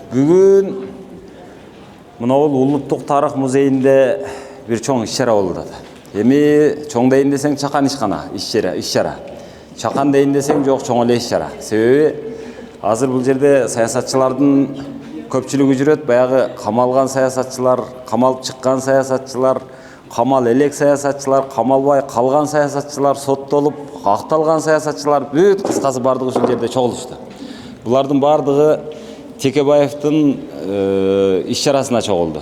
Бүгін мынау Улуттук тарых музейинде бир чоң иш-чара болду. Эми чоң дейин десең чакан ишкана, иш-чара. Чакан дейин десең жок, чоң эле иш-чара. Себеби азыр бул жерде саясатчылардын көпчүлүгү жүрөт, баягы камалган саясатчылар, камалып чыккан саясатчылар, камал элек саясатчылар, камалбай калган саясатчылар, соттолуп акталган саясатчылар, бүт кыскасы бардыгы ушул жерде чогулушту. Булардын бардыгы Текебаевдин иш-чарасына чогулду.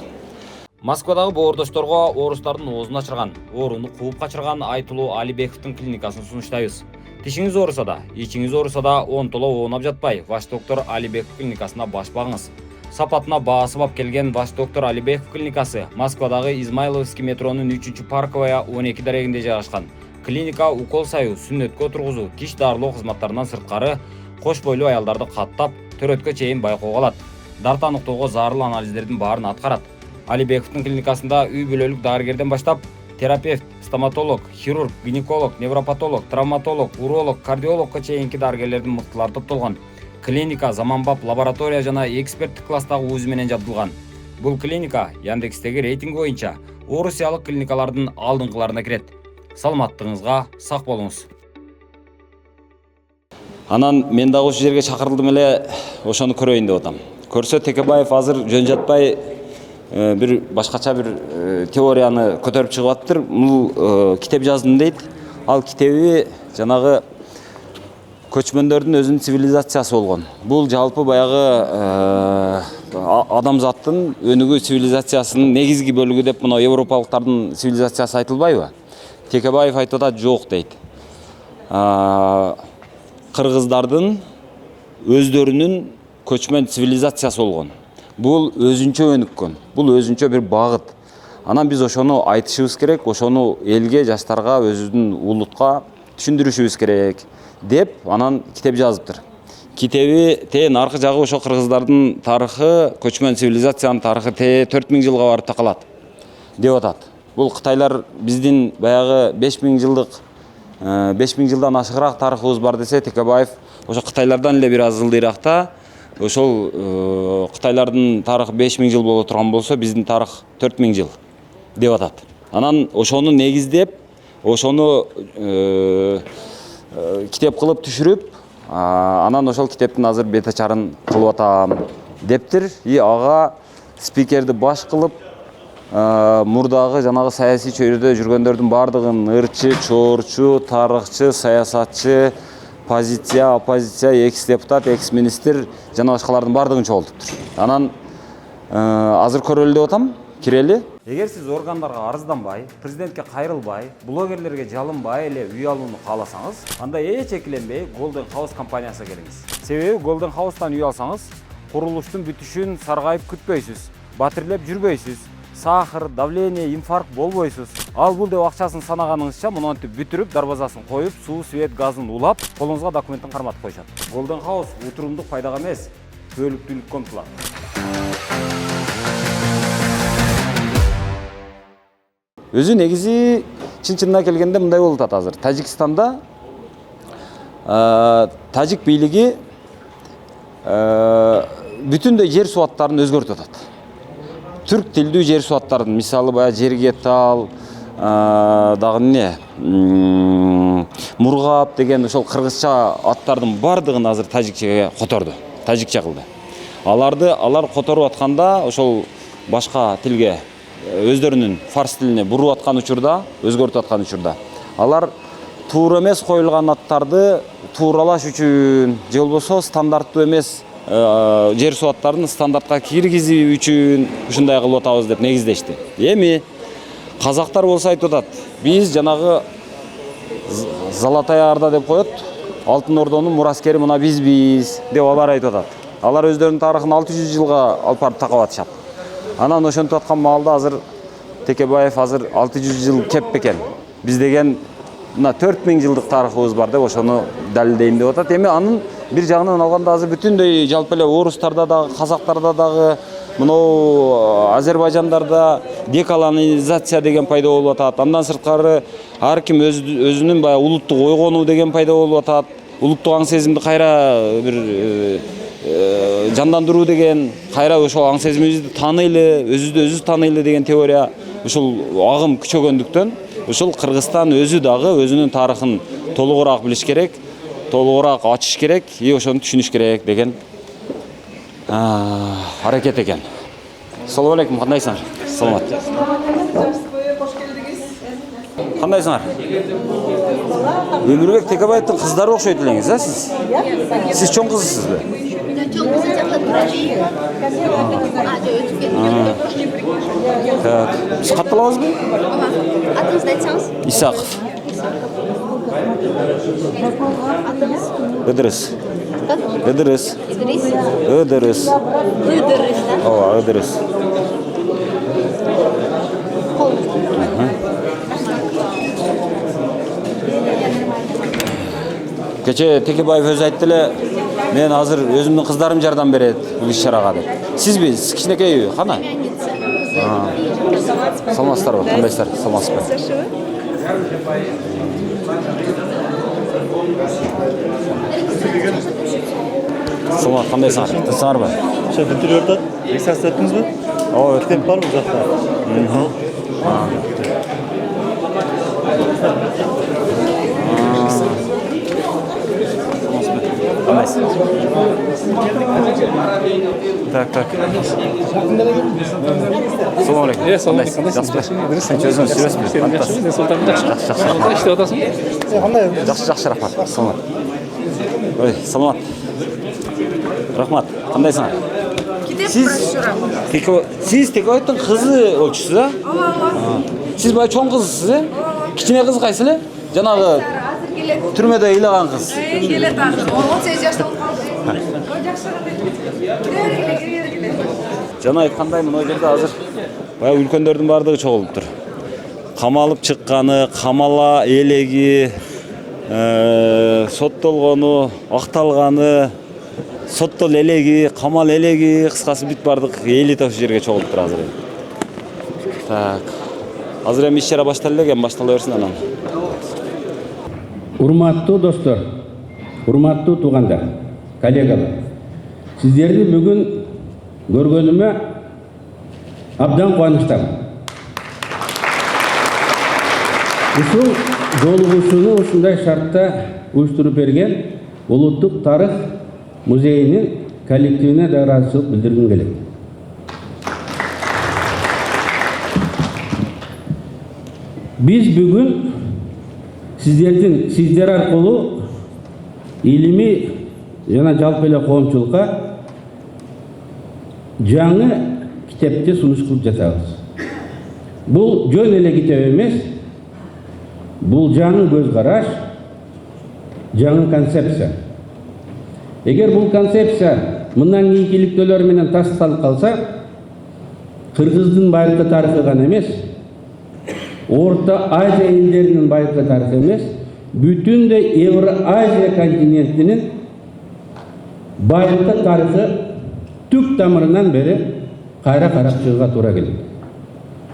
Москвадагы боордошторго орустардын оозун ачырган, ооруну кууп качырган Айтылуу Алибековдун клиникасын сунуштайбыз. Тишиңиз ооруса да, ичиңиз ооруса да онтоло оонап жатпай, Ваш доктор Алибеков клиникасына баш багыңыз. Сапатына баасы бап келген Ваш доктор Алибеков клиникасы Москвадагы Измайловский метронун 3-парковая 12 дарегинде жайгашкан. Клиника укол саю, сүннөткө тургузуу, тиш дарылоо кызматтарынан сырткары кош бойлуу аялдарды каттап, төрөткө чейин байкоого алат. Дарт аныктоого зарыл анализдердин баарын аткарат. Алибековдун клиникасында үй бүлөлүк дарыгерден баштап терапевт, стоматолог, хирург, гинеколог, невропатолог, травматолог, уролог, кардиологко чейинки дарыгерлердин мыктылары топтолгон. Клиника заманбап лаборатория жана эксперттик класстагы УЗИ менен жабдылган. Бул клиника Яндекстеги рейтинг боюнча орусиялык клиникалардын алдыңкыларына кирет. Саламаттыгыңызга сак болуңуз. Анан мен дагы ушул жерге чакырылдым эле, ошону көрөйүн деп атам. Көрсө Текебаев азыр жөн жатпай бир башкача бир теорияны көтөрүп чыгып аттыр. Бул китеп жаздым дейт. Ал китеби жанагы көчмөндөрдүн өзүнүн цивилизациясы болгон. Бул жалпы баягы адамзаттын өнүгүү цивилизациясынын негизги бөлүгү деп мына европалыктардын цивилизациясы айтылбайбы? Текебаев айтып атат, жок дейт. Кыргыздардын өздөрүнүн көчмөн цивилизациясы болгон. Бул өзүнчө өнүккөн. Бул өзүнчө бир багыт. Анан биз ошону айтышыбыз керек, ошону элге, жаштарга, өзүбүздүн улутка түшүндүрүшүбүз керек деп анан китеп жазыптыр. Китеби тен аркы жагы ошо кыргыздардын тарыхы, көчмөн цивилизациянын тарыхы 4000 жылга барып такалат деп атат. Бул кытайлар биздин баягы 5000 жылдык 5000 жылдан ашыгыраак тарыхыбыз бар десе, Текебаев ошо кытайлардан эле бир аз ылдыйракта. Ошол кытайлардын тарыхы 5000 жыл боло турган болсо, биздин тарых 4000 жыл деп атат. Анан ошону негиздеп, ошону китеп кылып түшүрүп, анан ошол китептин азыр бет ачарын кылып атам дептир. И ага спикерди баш кылып, мурдагы жанагы саясий чөйрөдө жүргөндөрдүн бардыгын ырчы, чорчу, тарыхчы, саясатчы, позиция, оппозиция, экс-депутат, экс-министр жана башкалардын бардыгын чогултуптур. Анан азыр көрөлү деп атам, кирели. Эгер сиз органдарга арызданбай, президентке кайрылбай, блогерлерге жалынбай эле үй алууну кааласаңыз, анда эч экиленбей Golden House компаниясына келиңиз. Себеби Golden House'тан үй алсаңыз, курулуштун бүтүшүн саргайып күтпөйсүз, батирлеп жүрбөйсүз, сахар, давление, инфаркт болбойсуз. Ал бул деп акчасын санаганыңызча монтип бүтүрүп, дарбазасын коюп, суу, свет, газын улап, колуңузга документтин карматып коюшат. Golden House утурумдук пайдага эмес, түбөлүктүүлүккө умтулат. Өзү негизи чын-чынына келгенде мындай болуп атат азыр. Тажикстанда тажик бийлиги бүтүндөй жер суаттарын өзгөртүп атат. Түрк тилдүү жер суаттарын, мисалы бая Жергетал, дагы эмне, Мургап деген ошол кыргызча аттардын бардыгын азыр тажикчеге которду, тажикча кылды. Алар которуп атканда ошол башка тилге, өздөрүнүн фарс тилине буруп аткан учурда, өзгөртүп аткан учурда, алар туура эмес коюлган аттарды тууралаш үчүн, же болбосо стандарттуу эмес жер суаттарын стандартка киргизүү үчүн ушундай кылып атабыз деп негиздешти. Эми казактар болсо айтып атат, биз жанагы Золотая Орда деп коет, Алтын Ордонун мураскери мына бизбиз деп алар айтып атат. Алар өздөрүнүн тарыхын 600 жылга алып барып такап атышат. Анан ошентип аткан маалда азыр Текебаев азыр 600 жыл кеп бекен. Биз деген мына 4000 жылдык тарыхыбыз бар деп ошону далилдейм деп атат. Эми анын бир жагынан алганда азыр бүтүндөй жалпы эле орустарда дагы, казактарда дагы, мынау Азербайжандарда деколонизация деген пайда болуп атат. Андан сырткары ар ким өзүнүн баягы улуттук ойгонуу деген пайда болуп атат. Улуттук аң сезимди кайра бир жандандыруу деген, кайра ошол аң сезимибизди тааныйлы, өзүбүздү тааныйлы деген теория ушул агым күчөгөндүктөн ушул Кыргызстан өзү дагы өзүнүн тарыхын толугураак билиш керек, толугураак ачыш керек, ошону түшүнүш керек деген аракет экен. Assalomu alaykum, кандайсыңар? Саламат. Кандайсыңар? Өмүрбек Текебаевдин кыздары окшойт элеңиз, сиз? Сиз чоң кызысызбы? Чоң кызы жакта турат. Так. Сиз катталабызбы? Атыңызды айтсаңыз? Исаков. Атыңыз? Ыдырыс. Идрис? Ыдырыс. Ыдырыс, да? Ооба, Ыдырыс. Кече Текебаев өзү айтты эле, мен азыр өзүмдүн кыздарым жардам берет бул иш-чарага деп. Сизби? Сиз кичинекей кана? Саламатсыздарбы? Кандайсыздар? Саламатсызбы? Саламат, кандайсыңар? Тынчсыңарбы? Ошо интерьердо рексация өттүңүзбү? Ооба, Китеп барбы бул жакта? Так. Assalomu alaykum. Кандайсыз? Жакшыбы? Сен өзүң сүрөсүңбү? Жакшы, рахмат. Саламат. Ой, саламат. Рахмат. Кандайсыңар? Сиз Текебаевдин кызы болчусуз, а? Сиз баягы чоң кызысыз, э? Кичине кыз кайсы эле? Жанагы түрмөдө ыйлаган кыз. Келет азыр. 18 жашта болуп калды. Жана айткандай мына жерде азыр баягы үлкөндөрдүн баардыгы чогулуптур. Камалып чыкканы, камала элеги, соттолгону, акталганы, соттол элеги, камал элеги, кыскасы бүт баардык элит ошол жерге чогулуптур азыр. Так. Азыр эми иш-чара баштала элек, баштала берсин анан. Урматтуу достор, урматтуу туугандар, коллегалар. Сиздерди бүгүн көргөнүмө абдан кубанычтамын. Ушул жолугушууну ушундай шартта уюштуруп берген Улуттук тарых музейинин коллективине да ыраазычылык билдиргим келет. Биз бүгүн сиздер аркылуу илимий жана жалпы эле коомчулукка жаңы китепти сунуш кылып жатабыз. Бул жөн эле китеп эмес, бул жаңы көз караш, жаңы концепция. Эгер бул концепция мындан кийинки иликтөөлөр менен тасталып калса, Кыргыздын байыркы тарыхы гана эмес, Орто Азия элдеринин байыркы тарыхы эмес, бүтүндөй Евро-Азия континентинин байыркы тарыхы түп тамырынан бери кайра карап чыгууга туура келет.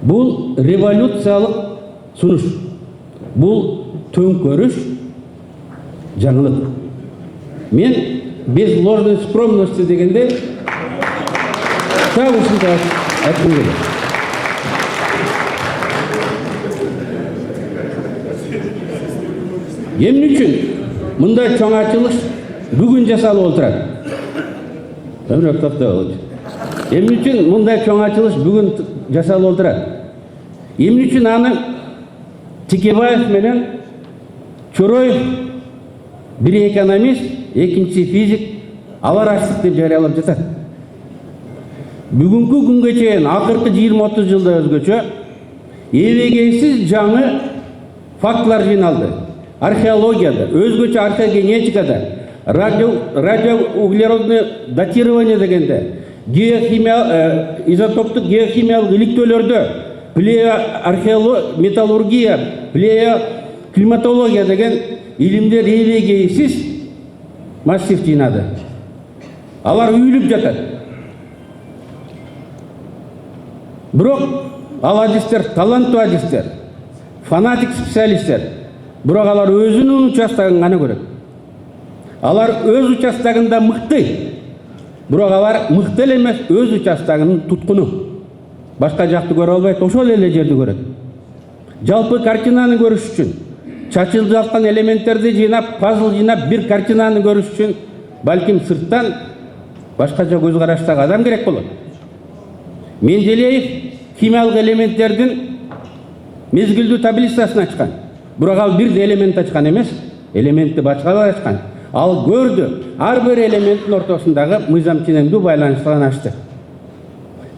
Бул революциялык сунуш. Бул төңкөрүш, жаңылык. Мен без ложной скромности дегенде так ушунча айткым келет. Эмне үчүн мындай чоң ачылыш бүгүн жасалып отурат? Эмне үчүн мындай чоң ачылыш бүгүн жасалып отурат? Эмне үчүн аны Текебаев менен Чороев, бир экономист, экинчи физик алар ачтык деп жарыялап жатат? Бүгүнкү күнгө чейин акыркы 20-30 жылда өзгөчө эбегейсиз жаңы фактылар жыйналды. Археологияда, өзгөчө археогенетикада, радиоуглеродный датирование дегенде, изотоптук геохимиялык иликтөөлөрдө, металлургия, климатология деген илимдер эбегейсиз массив жыйнады. Алар үйүлүп жатат. Бирок ал адистер таланттуу адистер, фанатик специалисттер. Бирок алар өзүнүн участогун гана көрөт. Алар өз участогунда мыкты. Бирок алар мыкты эле эмес, өз участогунун туткуну. Башка жакты көрө албайт, ошол эле жерди көрөт. Жалпы картинаны көрүш үчүн, чачылып жаткан элементтерди жыйнап, пазл жыйнап бир картинаны көрүш үчүн балким сырттан башкача көз караштагы адам керек болот. Менделеев химиялык элементтердин мезгилдүү таблицасын ачкан. Бирок ал бир элемент ачкан эмес, элементти башкалар ачкан. Ал көрдү, ар бир элементтин ортосундагы мыйзам ченемдүү байланыштарын ачты.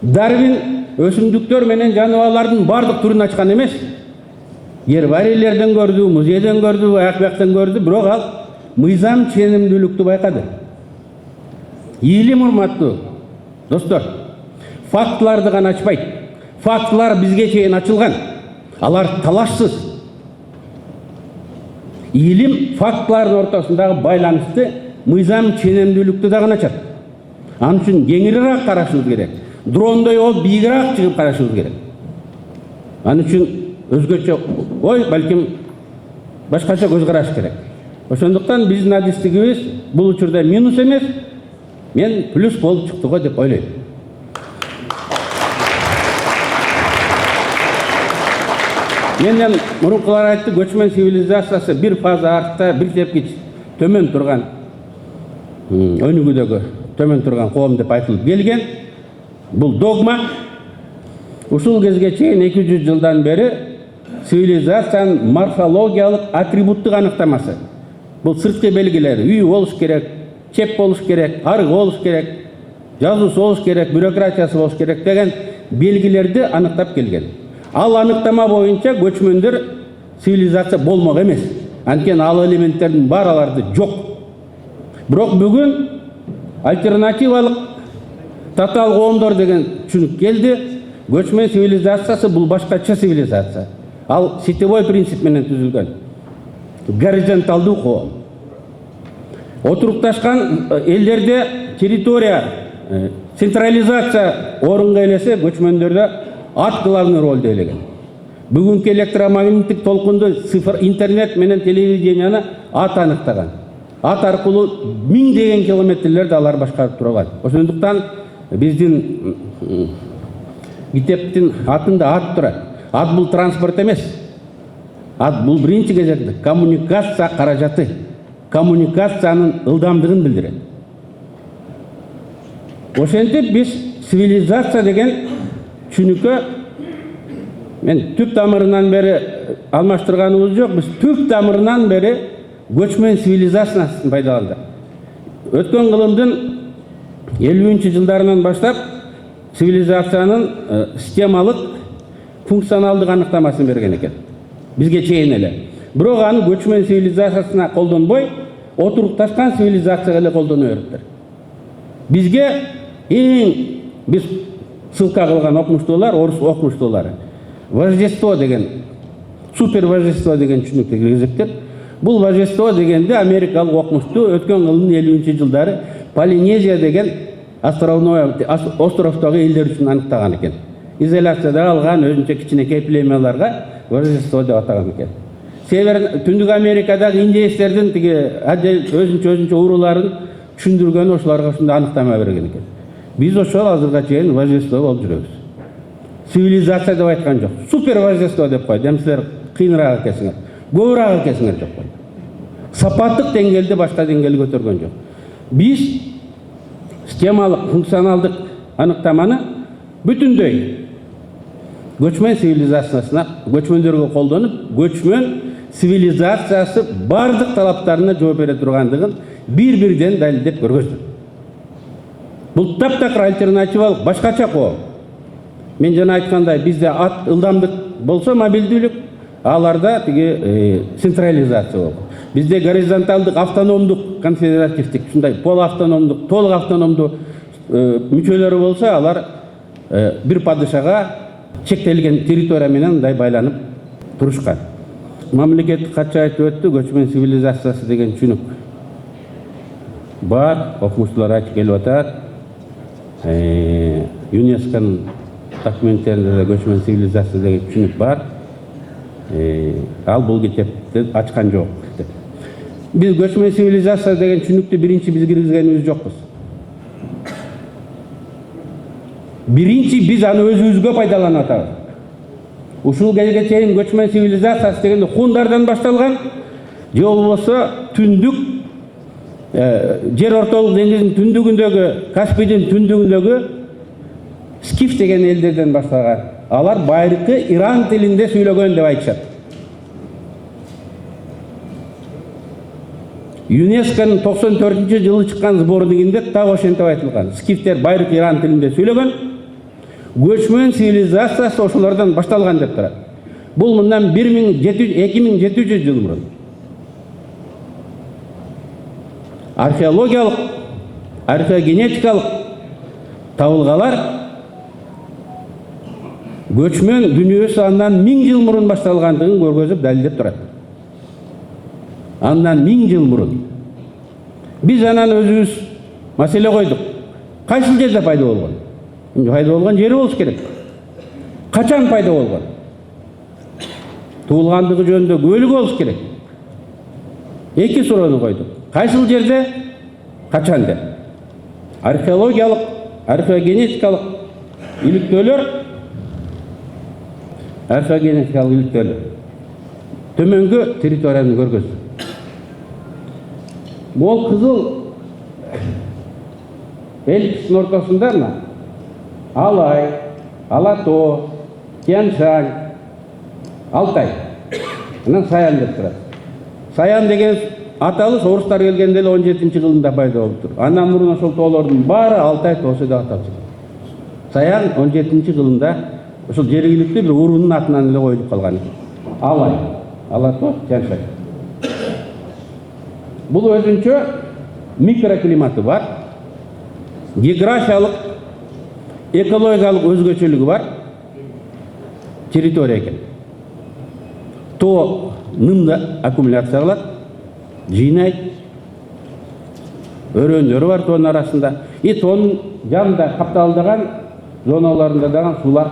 Дарвин өсүмдүктөр менен жаныбарлардын бардык түрүн ачкан эмес, гербарийлерден көрдү, музейден көрдү, аяк-бияктан көрдү, бирок ал мыйзам ченемдүүлүктү байкады. Илим, урматтуу достор, фактыларды гана ачпайт. Фактылар бизге чейин ачылган. Алар талашсыз. Илим фактылардын ортосундагы байланышты, мыйзам ченемдүүлүктү да гана ачат. Анын үчүн кеңирираак карашыбыз керек. Дрондой ол бийигирээк чыгып карашыбыз керек. Анын үчүн өзгөчө ой, балким башкача көз караш керек. Ошондуктан биздин адистигибиз бул учурда минус эмес, мен плюс болуп чыкты го деп ойлойм. Менден мурункулар айтты, көчмөн цивилизациясы бир фаза артта, бир тепкич төмөн турган, өнүгүүдөгү төмөн турган коом деп айтылып келген. Бул догма. Ушул кезге чейин 200 жылдан бери цивилизациянын морфологиялык атрибуттук аныктамасы. Бул сырткы белгилери, үй болуш керек, чеп болуш керек, арык болуш керек, жазуусу болуш керек, бюрократиясы болуш керек деген белгилерди аныктап келген. Ал аныктама боюнча көчмөндөр цивилизация болмок эмес. Анткени ал элементтердин бааралары жок. Бирок бүгүн альтернативалык татаал коомдор деген түшүнүк келди. Көчмөн цивилизациясы бул башкача цивилизация. Ал сетевой принцип менен түзүлгөн. Горизонталдуу коом. Отурукташкан элдерде территория централизация орунга элесе, көчмөндөрдө ат главный ролду ээлеген. Бүгүнкү электромагниттик толкунду цифр интернет менен телевиденияны ат аныктаган. Ат аркылуу миңдеген километрлерди алар башкарып турган. Ошондуктан биздин китептин атында ат турат. Ат бул транспорт эмес. Ат бул биринчи кезекте коммуникация каражаты, коммуникациянын ылдамдыгын билдирет. Ошентип биз цивилизация деген түшүнүккө мен түп тамырынан бери алмаштырганыбыз жок. Биз түп тамырынан бери көчмөн цивилизациясын пайдаландык. Өткөн кылымдын 50-жылдарынан баштап цивилизациянын системалык функционалдык аныктамасын берген экен. Бизге чейин эле. Бирок аны көчмөн цивилизациясына колдонбой, отурукташкан цивилизацияга эле колдоно бериптир. Бизге биз ссылка кылган окумуштуулар, орус окумуштуулары. Вождество деген, супер вождество деген түшүнүктү киргизиптир. Бул вождество дегенде америкалык окумуштуу өткөн кылымдын 50-жылдары Полинезия деген островдогу элдер үчүн аныктаган экен. Изоляцияда алган өзүнчө кичинекей племяларга вождество деп атаган экен. Түндүк Америкадагы индеецтердин тиги өзүнчө урууларын түшүндүргөн ошолорго ушундай аныктама берген экен. Биз ошол азырга чейин вождество болуп жүрөбүз. Цивилизация деп айткан жок. Супер вождество деп койду. Эми силер кыйыныраак экенсиңер. Көбүрөөк экенсиңер деп койду. Сапаттык деңгээлде башка деңгээлге көтөргөн жок. Биз системалык, функционалдык аныктаманы бүтүндөй көчмөн цивилизациясына, көчмөндөргө колдонуп, көчмөн цивилизациясы бардык талаптарына жооп бере тургандыгын бир-бирден далилдеп көргөздү. Бул таптакыр альтернативалык башкача коом. Мен жана айткандай, бизде ат ылдамдык болсо мобилдүүлүк, аларда тиги централизация болот. Бизде горизонталдык, автономдук, конфедеративдик, ушундай полуавтономдук, толук автономдуу мүчөлөрү болсо, алар бир падышага чектелген территория менен мындай байланып турушкан. Мамлекеттик катчы айтып өттү, көчмөн цивилизациясы деген түшүнүк бар, окумуштуулар айтып келип атат. ЮНЕСКОнун документтеринде да көчмөн цивилизация деген түшүнүк бар. Ал бул китепти ачкан жок. Биз көчмөн цивилизация деген түшүнүктү биринчи биз киргизгенибиз жокпуз. Биринчи биз аны өзүбүзгө пайдаланып атабыз. Ушул кезге чейин көчмөн цивилизациясы дегенде хундардан башталган, же болбосо түндүк жер ортолук деңиздин түндүгүндөгү, Каспийдин түндүгүндөгү скиф деген элдерден башталган. Алар байыркы Иран тилинде сүйлөгөн деп айтышат. ЮНЕСКОнун 94-жылы чыккан сборникинде так ошентип айтылган. Скифтер байыркы Иран тилинде сүйлөгөн, көчмөн цивилизациясы ошолордон башталган деп турат. Бул мындан 2700 жыл мурун. Археологиялык, археогенетикалык табылгалар көчмөн дүнүйөсү андан 1000 жыл мурун башталгандыгын көргөзүп далилдеп турат. Андан 1000 жыл мурун. Биз анан өзүбүз маселе койдук. Кайсы жерде пайда болгон? Пайда болгон жери болуш керек. Качан пайда болгон? Туулгандыгы жөнүндө күбөлүк болуш керек. Эки суроону койдук. Кайсыл жерде, качан деп. Археологиялык, археогенетикалык иликтөөлөр. Төмөнгө территорияны көргөздүк. Мол кызыл элипстин ортосунда Алай, Алато, Тянь-Шань, Алтай. Анан Саян деп турат. Саян деген аталыш орустар келгенде 17-жылында пайда болуптур. Андан мурун ошол тоолордун баары Алтай тоосу деп аталып жүрөт. Саян 17-жылында ошол жергиликтүү бир уруунун атынан эле коюлуп калган. Алай, Алато, Тянь-Шань. Бул өзүнчө микроклиматы бар, географиялык, экологиялык өзгөчөлүгү бар территория экен. Тоо нымда аккумуляция кылат, жыйнайт, өрөөндөрү бар тоонун арасында. Тоонун жанында капталдаган зоналарында дагы суулар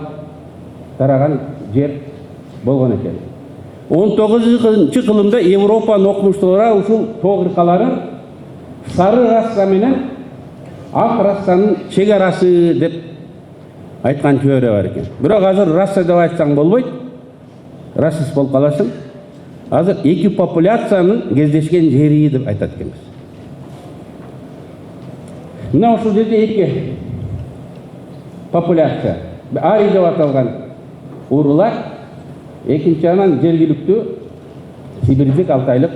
тараган жер болгон экен. 19-кылымда Европанын окумуштуулары ушул тоо кыркаларын сары раса менен ак расанын чек арасы деп айткан теория бар экен. Бирок азыр раса деп айтсаң болбойт. Расист болуп каласың. Азыр эки популяциянын кездешкен жери деп айтат экенбиз. Мына ушул жерде эки популяция, ари деп аталган уруулар, экинчи анан жергиликтүү сибирдик, алтайлык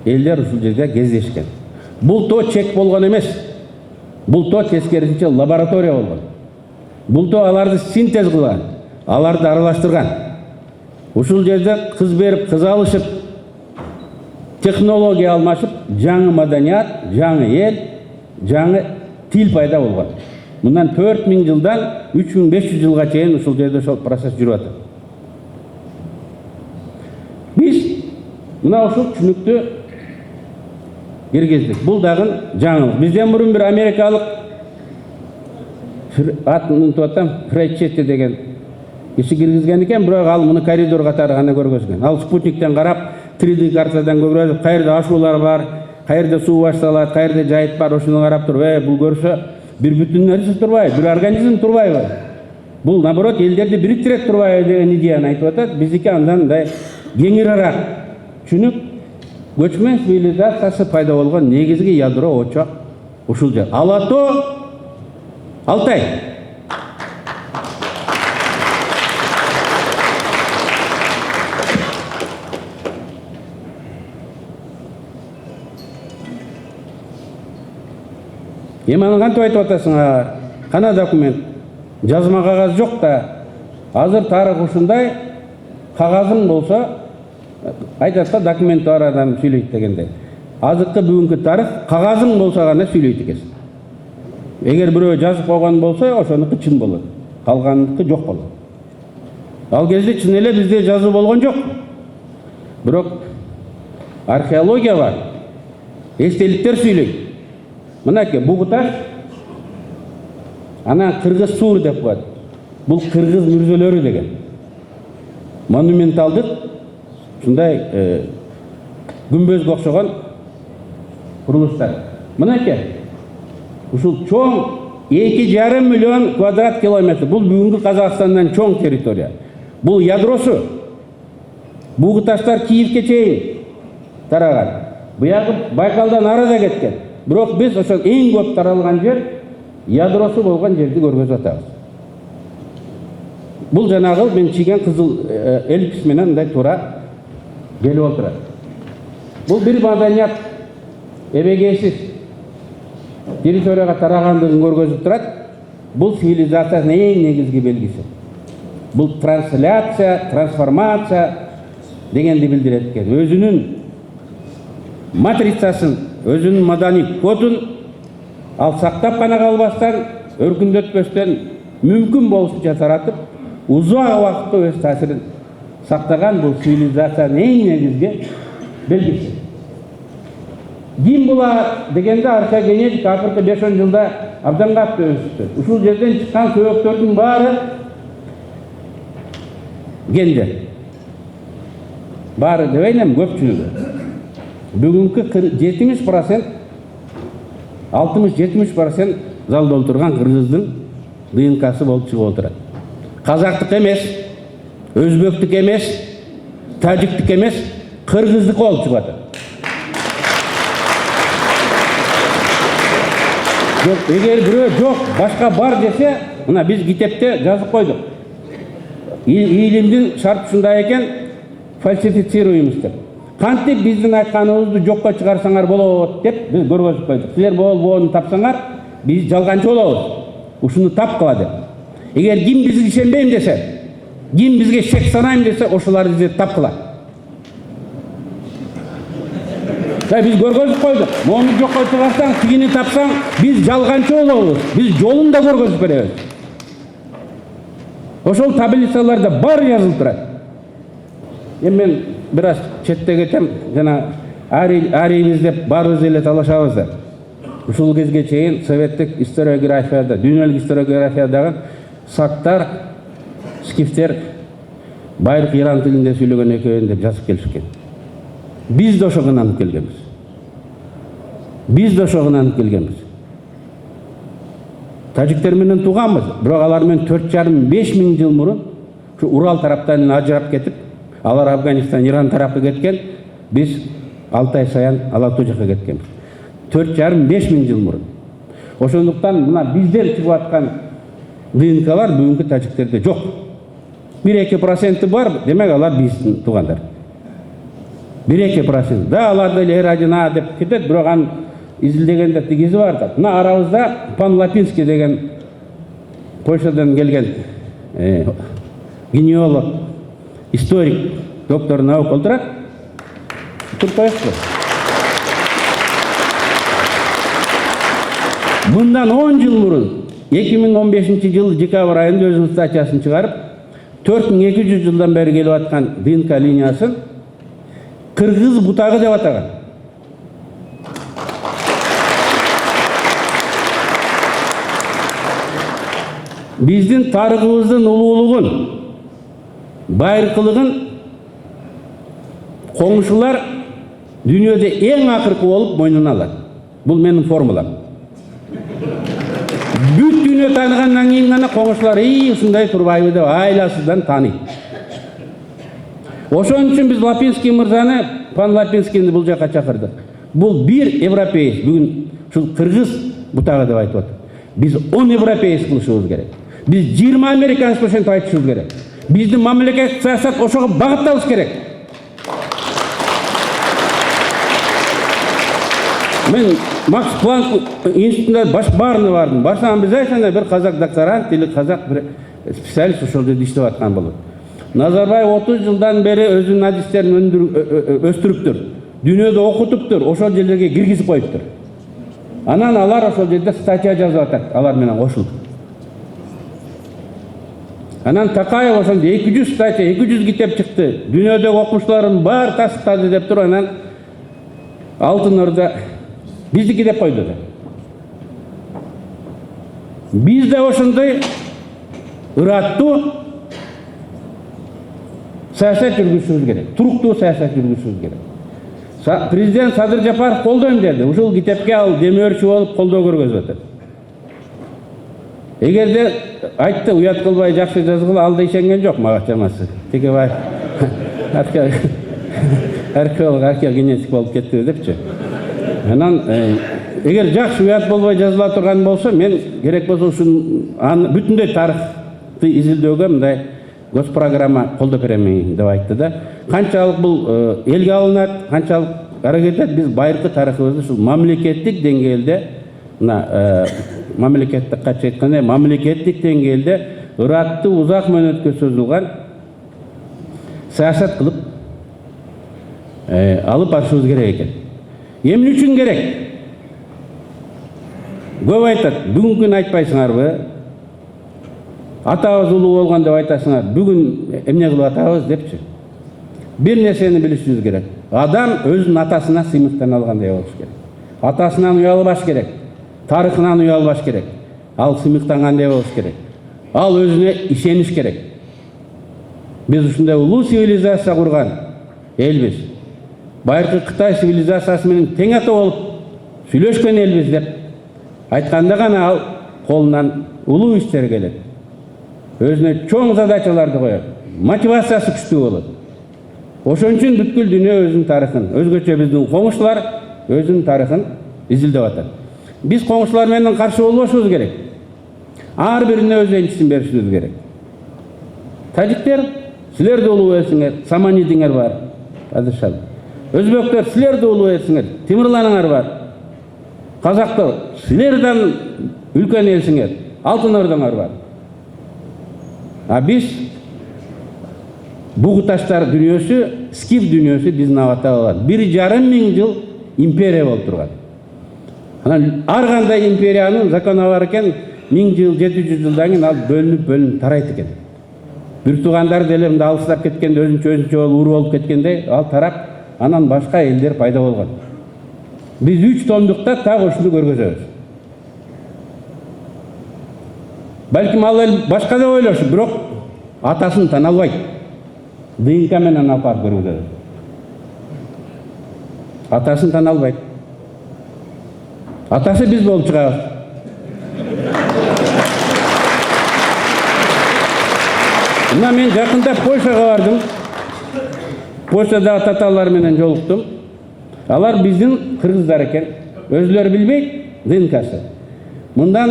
элдер ушул жерде кездешкен. Бул тоо чек болгон эмес. Бул тоо тескерисинче лаборатория болгон. Бул тоо аларды синтез кылган, аларды аралаштырган. Ушул жерде кыз берип, кыз алышып, технология алмашып, жаңы маданият, жаңы эл, жаңы тил пайда болгон. Мындан 4000 жылдан 3500 жылга чейин ушул жерде ошол процесс жүрүп атат. Биз мына ушул түшүнүктү киргиздик. Бул дагы жаңылык. Бизден мурун бир америкалык атын унутуп атам, Фрейчетти деген киши киргизген экен, бирок ал муну коридор катары гана көргөзгөн. Ал спутниктен карап, 3D картадан көргөзүп, каерде ашуулар бар, каерде суу башталат, каерде жайыт бар, ошону карап туруп, бул көрсө бир бүтүн нерсе турбайбы, бир организм турбайбы? Бул наоборот элдерди бириктире турбайбы деген идеяны айтып атат. Биздики андан мындай кеңираак түшүнүк, көчмөн цивилизациясы пайда болгон негизги ядро очок ушул жер. Алато, Алтай. Аны кантип айтып атасың? Кана документ? Жазма кагаз жок да. Азыр тарых ушундай, кагазың болсо айтат да, документ бар адам сүйлөйт дегенде. Азыркы бүгүнкү тарых кагазың болсо гана сүйлөйт экенсиң. Эгер бирөө жазып койгон болсо, ошонуку чын болот. Калгандыкы жок болот. Ал кезде чын эле бизде жазуу болгон жок. Бирок археология бар. Эстеликтер сүйлөйт. Мынаке Бугуташ, анан Кыргыз Сур деп коет. Бул кыргыз мүрзөлөрү деген. Монументалдык, ушундай күмбөзгө окшогон курулуштар. Мынаке ушул чоң 2,5 миллион квадрат километр. Бұл бүгінгі Қазақстандан чоң территория. Бұл ядросу. Буғы таштар Киевке чейін тараған. Бұяғы Байкалдан арада кеткен. Бірақ біз ошол ең көп таралған жер ядросу болған жерді көргөзүп атабыз. Бұл жанагы мен чиген кызыл эллипс менен мындай тура келип отурат. Бұл bir маданият эбегейсиз территорияга тарагандыгын көргөзүп турат. Бұл цивилизациянын эң негизги белгиси. Бұл трансляция, трансформация дегенди билдирет экен. Өзүнүн матрицасын, өзүнүн маданий кодун ал сактап гана калбастан, өркүндөтпөстөн мүмкүн болушунча таратып, узак убакытта өз таасирин сактаган бул цивилизациянын эң негизги белгиси. Ким була дегенде археогенетика акыркы 5-10 жылда абдан катты өстү. Ушул жерден чыккан сөбөктөрдүн баары гендер. Баары дебейнем, көпчүлүгү. Бүгүнкү 70%, 60-70% залда отурган кыргыздын ДНКсы болуп чыгып отурат. Казактык эмес, өзбөктүк эмес, тажиктик эмес, кыргыздык болуп чыгып атат. Эгер бирөө жок, башка бар десе, мына биз китепте жазып койдук. Илимдин шарты ушундай экен, фальсифицируемуз деп. Кантип биздин айтканыбызды жокко чыгарсаңар болот деп биз көргөзүп койдук. Силер болбоону тапсаңар, биз жалганчы болобуз. Ушуну тапкыла деп. Эгер ким бизге ишенбейм десе, ким бизге шек санайм десе, ошолор бизди тапкыла. Биз көргөзүп койдук. Мону жокко чыгарсаң, тигини тапсаң, биз жалганчы болобуз. Биз жолун да көргөзүп беребиз. Ошол таблицаларда бар жазылып турат. Мен бир аз четте кетем, жана арийбиз деп баарыбыз эле талашабыз да. Ушул кезге чейин советтик историографияда, дүйнөлүк историографиядагы сактар, скифтер байыркы иран тилинде сүйлөгөн экөөнү деп жазып келишкен. Биз да ошого ынанып келгенбиз. Биз да ошого ынанып келгенбиз. Тажиктер менен тууганбыз, бирок алар менен 4,5-5 миң жыл мурун ушу Урал тараптан ажырап кетип, алар Афганистан, Иран тарапка кеткен, биз Алтай, Саян, Алатуу жакка кеткенбиз. 4,5-5 миң жыл мурун. Ошондуктан мына бизден чыгып аткан ДНКлар бүгүнкү тажиктерде жок. 1-2% бар, демек алар биздин туугандар. 1-2%. Да, алар деле Эрадина деп кетет, бирок аны изилдегенде тигизи бар да. Мына арабызда Пан-Лапинский деген Польшадан келген генеолог, историк, доктор наук олтурат. Туруп коесузбу? Мындан 10 жыл мурун 2015 декабрь айында өзүнүн статьясын чыгарып, 4200 жылдан бери келип аткан ДНК линиясын кыргыз бутагы деп атаган. Биздин тарыхыбыздын улуулугун, байыркылыгын коңшулар дүйнөдө эң акыркы болуп мойнуна алат. Бул менин формулам. Бүт дүйнө тааныгандан кийин гана коңшулар ушундай турбайбы деп айласыздан тааныйт. Ошон үчүн биз Лапинский мырзаны, Пан-Лапинскийни бул жака чакырдык. Бул бир европеец, бүгүн ушул кыргыз бутагы деп айтып атат. Биз 10 европеец кылышыбыз керек. Биз 20 американец ошентип айтышыбыз керек. Биздин мамлекеттик саясат ошого багыттабыз керек. Мен Макс Планк институтунда баарына бардым. Барсам обязательно бир казак докторант или казак бир специалист ошол жерде иштеп аткан болот. Назарбаев 30 жылдан бери өзүнүн адистерин өстүрүптүр. Дүйнөдө окутуптур, ошол жерлерге киргизип коюптур. Анан алар ошол жерде статья жазып атат, алар менен кошулуп. Анан Такаев ошондо 200 статья, 200 китеп чыкты. Дүйнөдөгү окумуштуулардын баары тастады деп туруп, анан Алтын Орда биздики деп койду да. Биз да ошондой ыраттуу саясат жүргүзүшүбүз керек. Туруктуу саясат жүргүзүшүбүз керек. Президент Садыр Жапаров колдойм деди. Ушул китепке ал демөөрчү болуп колдоо көргөзүп атат. Эгерде айтты уят кылбай жакшы жазгыла алда ишенген жок мага чамасы. Текебай археолог археогенетик болуп кетти депчи. Анан эгер жакшы уят болбой жазыла турган болсо, мен керек болсо ушун бүтүндөй тарыхты изилдөөгө мындай госпрограмма колдоп беремин деп айтты да. Канчалык бул элге алынат, канчалык аракет этет, биз байыркы тарыхыбызды ушул мамлекеттик деңгээлде, мына мамлекеттик катчы айткандай, мамлекеттик деңгээлде ыраттуу узак мөөнөткө созулган саясат кылып алып барышыбыз керек экен. Эмне үчүн керек? Көп айтат, бүгүнкү күн айтпайсыңарбы? Атабыз улуу болгон деп айтасыңар, бүгүн эмне кылып атабыз депчи. Бир нерсени билишибиз керек. Адам өзүнүн атасына сыймыктан алгандай болуш керек. Атасынан уялбаш керек. Тарыхынан уялбаш керек. Ал сыймыктангандай болуш керек. Ал өзүнө ишениш керек. Биз ушундай улуу цивилизация курган элбиз. Байыркы Кытай цивилизациясы менен тең ата болуп сүйлөшкөн элбиз деп айтканда гана ал колунан улуу иштер келет. Өзүнө чоң задачаларды коет. Мотивациясы күчтүү болот. Ошон үчүн бүткүл дүйнө өзүнүн тарыхын, өзгөчө биздин коңшулар өзүнүн тарыхын изилдеп атат. Биз коңшулар менен каршы болбошубуз керек. Ар бирине өз энчисин беришибиз керек. Тажиктер, силер да улуу элсиңер, саманидиңер бар, падышам. Өзбектер, силер да улуу элсиңер, Темирланыңар бар. Казактар, силерден үлкөн элсиңер, Алтын Ордоңор бар. А биз Бугу таштар дүйнөсү, Скиф дүйнөсү биздин абата болот. 1,5 миң жыл империя болуп турган. Анан ар кандай империянын закону бар экен, 1000 жыл, 700 жылдан кийин ал бөлүнүп тарайт экен. Бир туугандар деле мында алыстап кеткенде өзүнчө болуп ур болуп кеткенде ал тарап, анан башка элдер пайда болгон. Биз 3 томдукта так ушуну көргөзөбүз. Балким ал эл башка деп ойлошу, бирок атасын тана албайт. ДНК менен алып барып көргөзөбүз. Атасын тана албайт. Атасы биз болуп чыгабыз. Мына мен жакында Польшага бардым. Польшада татарлар менен жолуктум. Алар биздин кыргыздар экен. Өзүлөрү билбейт ДНКсы. Мындан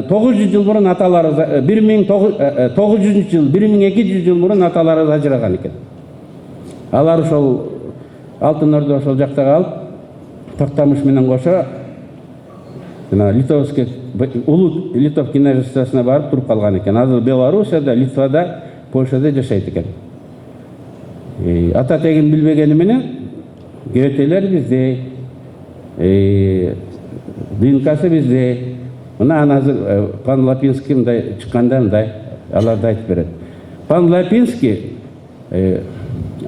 900 жыл мурун аталары 1900 жыл, 1200 жыл мурун аталары ажыраган экен. Алар ошол Алтын Ордо ошол жакта калып, Токтамыш менен кошо жана Литовский улуу Литов княжествосуна барып туруп калган экен. Азыр Белоруссияда, Литвада, Польшада жашайт экен. Ата тегин билбегени менен Гетелер бизде, ДНКсы бизде. Мына азыр Пан Лапинский мындай чыкканда мындай аларды айтып берет. Пан Лапинский,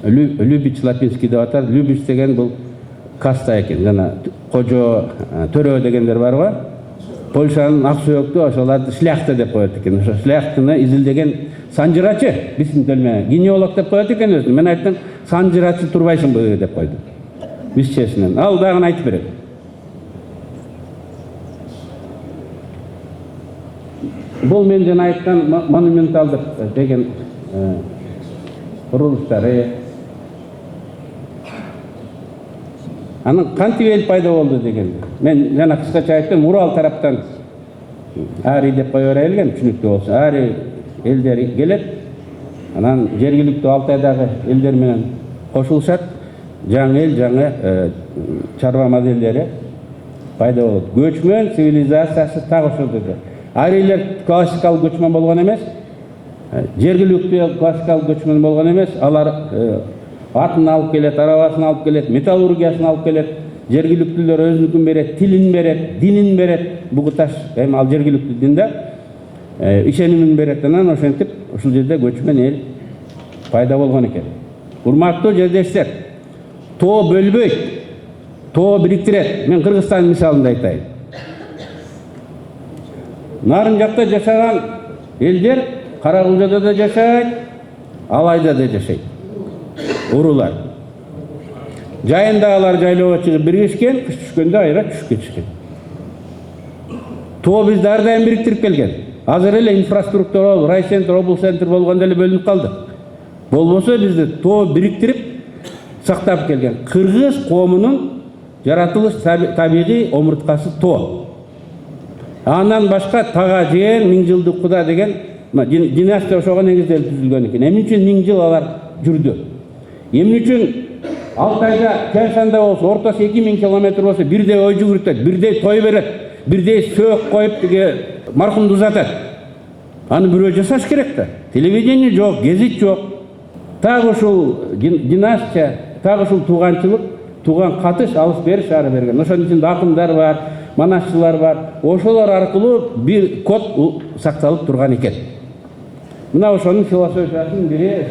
Любич Лапинский деп атат. Любич деген бул каста экен. Жана кожо, төрө дегендер барбы? Польшанын ак сүйөктүү ошоларды шляхта деп коет экен. Ошо шляхтаны изилдеген санжырачы, биздин тил менен генеалог деп коет экен өзүн. Мен айттым, санжырачы турбайсыңбы деп койдум. Бизчесинен. Ал дагы айтып берет. Бұл мен жана айткан монументалдык деген курулуштары. Анын кантип эл пайда болду деген. Мен жана кыскача айттым, Урал тараптан Ари деп кое берелген, түшүнүктүү болсун. Ари элдери келет. Анан жергиликтүү Алтайдагы элдер менен кошулушат. Жаңы эл, жаңы чарба модельдери пайда болот. Көчмөн цивилизациясы так ошолдо. Арилер классикалык көчмөн болгон эмес, жергиликтүү классикалык көчмөн болгон эмес, алар атын алып келет, арабасын алып келет, металлургиясын алып келет, жергиликтүүлөр өзүнүкүн берет, тилин берет, динин берет, бугу таш, эми ал жергиликтүү динде ишенимин берет, анан ошентип ушул жерде көчмөн эл пайда болгон экен. Урматтуу жердештер, тоо бөлбөйт, тоо бириктирет. Мен Кыргызстан мисалында айтайын. Нарын жакта жашаган элдер Каракулжада да жашайт, Алайда да жашайт. Урулар. Жайындагылар жайлоого чыгып биргишкен, кыш түшкөндө айра түшүп кетишкен. Тоо бизди ар дайым бириктирип келген. Азыр эле инфраструктура болуп, райцентр, облус центр болгондо эле бөлүнүп калдык. Болбосо бизди тоо бириктирип сактап келген. Кыргыз коомунун жаратылыш табигый омурткасы тоо. Андан башка Тага Жээн, Миң жылдык Куда деген династия ошого негизделип түзүлгөн экен. Эмне үчүн 1000 жыл алар жүрдү? Эмне үчүн Алтайда Тяньшанда болсо, ортосу 2000 километр болсо, бирдей ой жүгүртөт, бирдей той берет, бирдей сөөк коюп тиге мархумду узатат. Аны бирөө жасаш керек да. Телевидение жок, гезит жок. Тагы ушул династия, тагы ушул тууганчылык, туган катыш, алыш бериш ары берген. Ошонун ичинде акындар бар, манашчылар бар. Ошолор аркылуу бир код сакталып турган экен. Мына ошонун философиясынын бири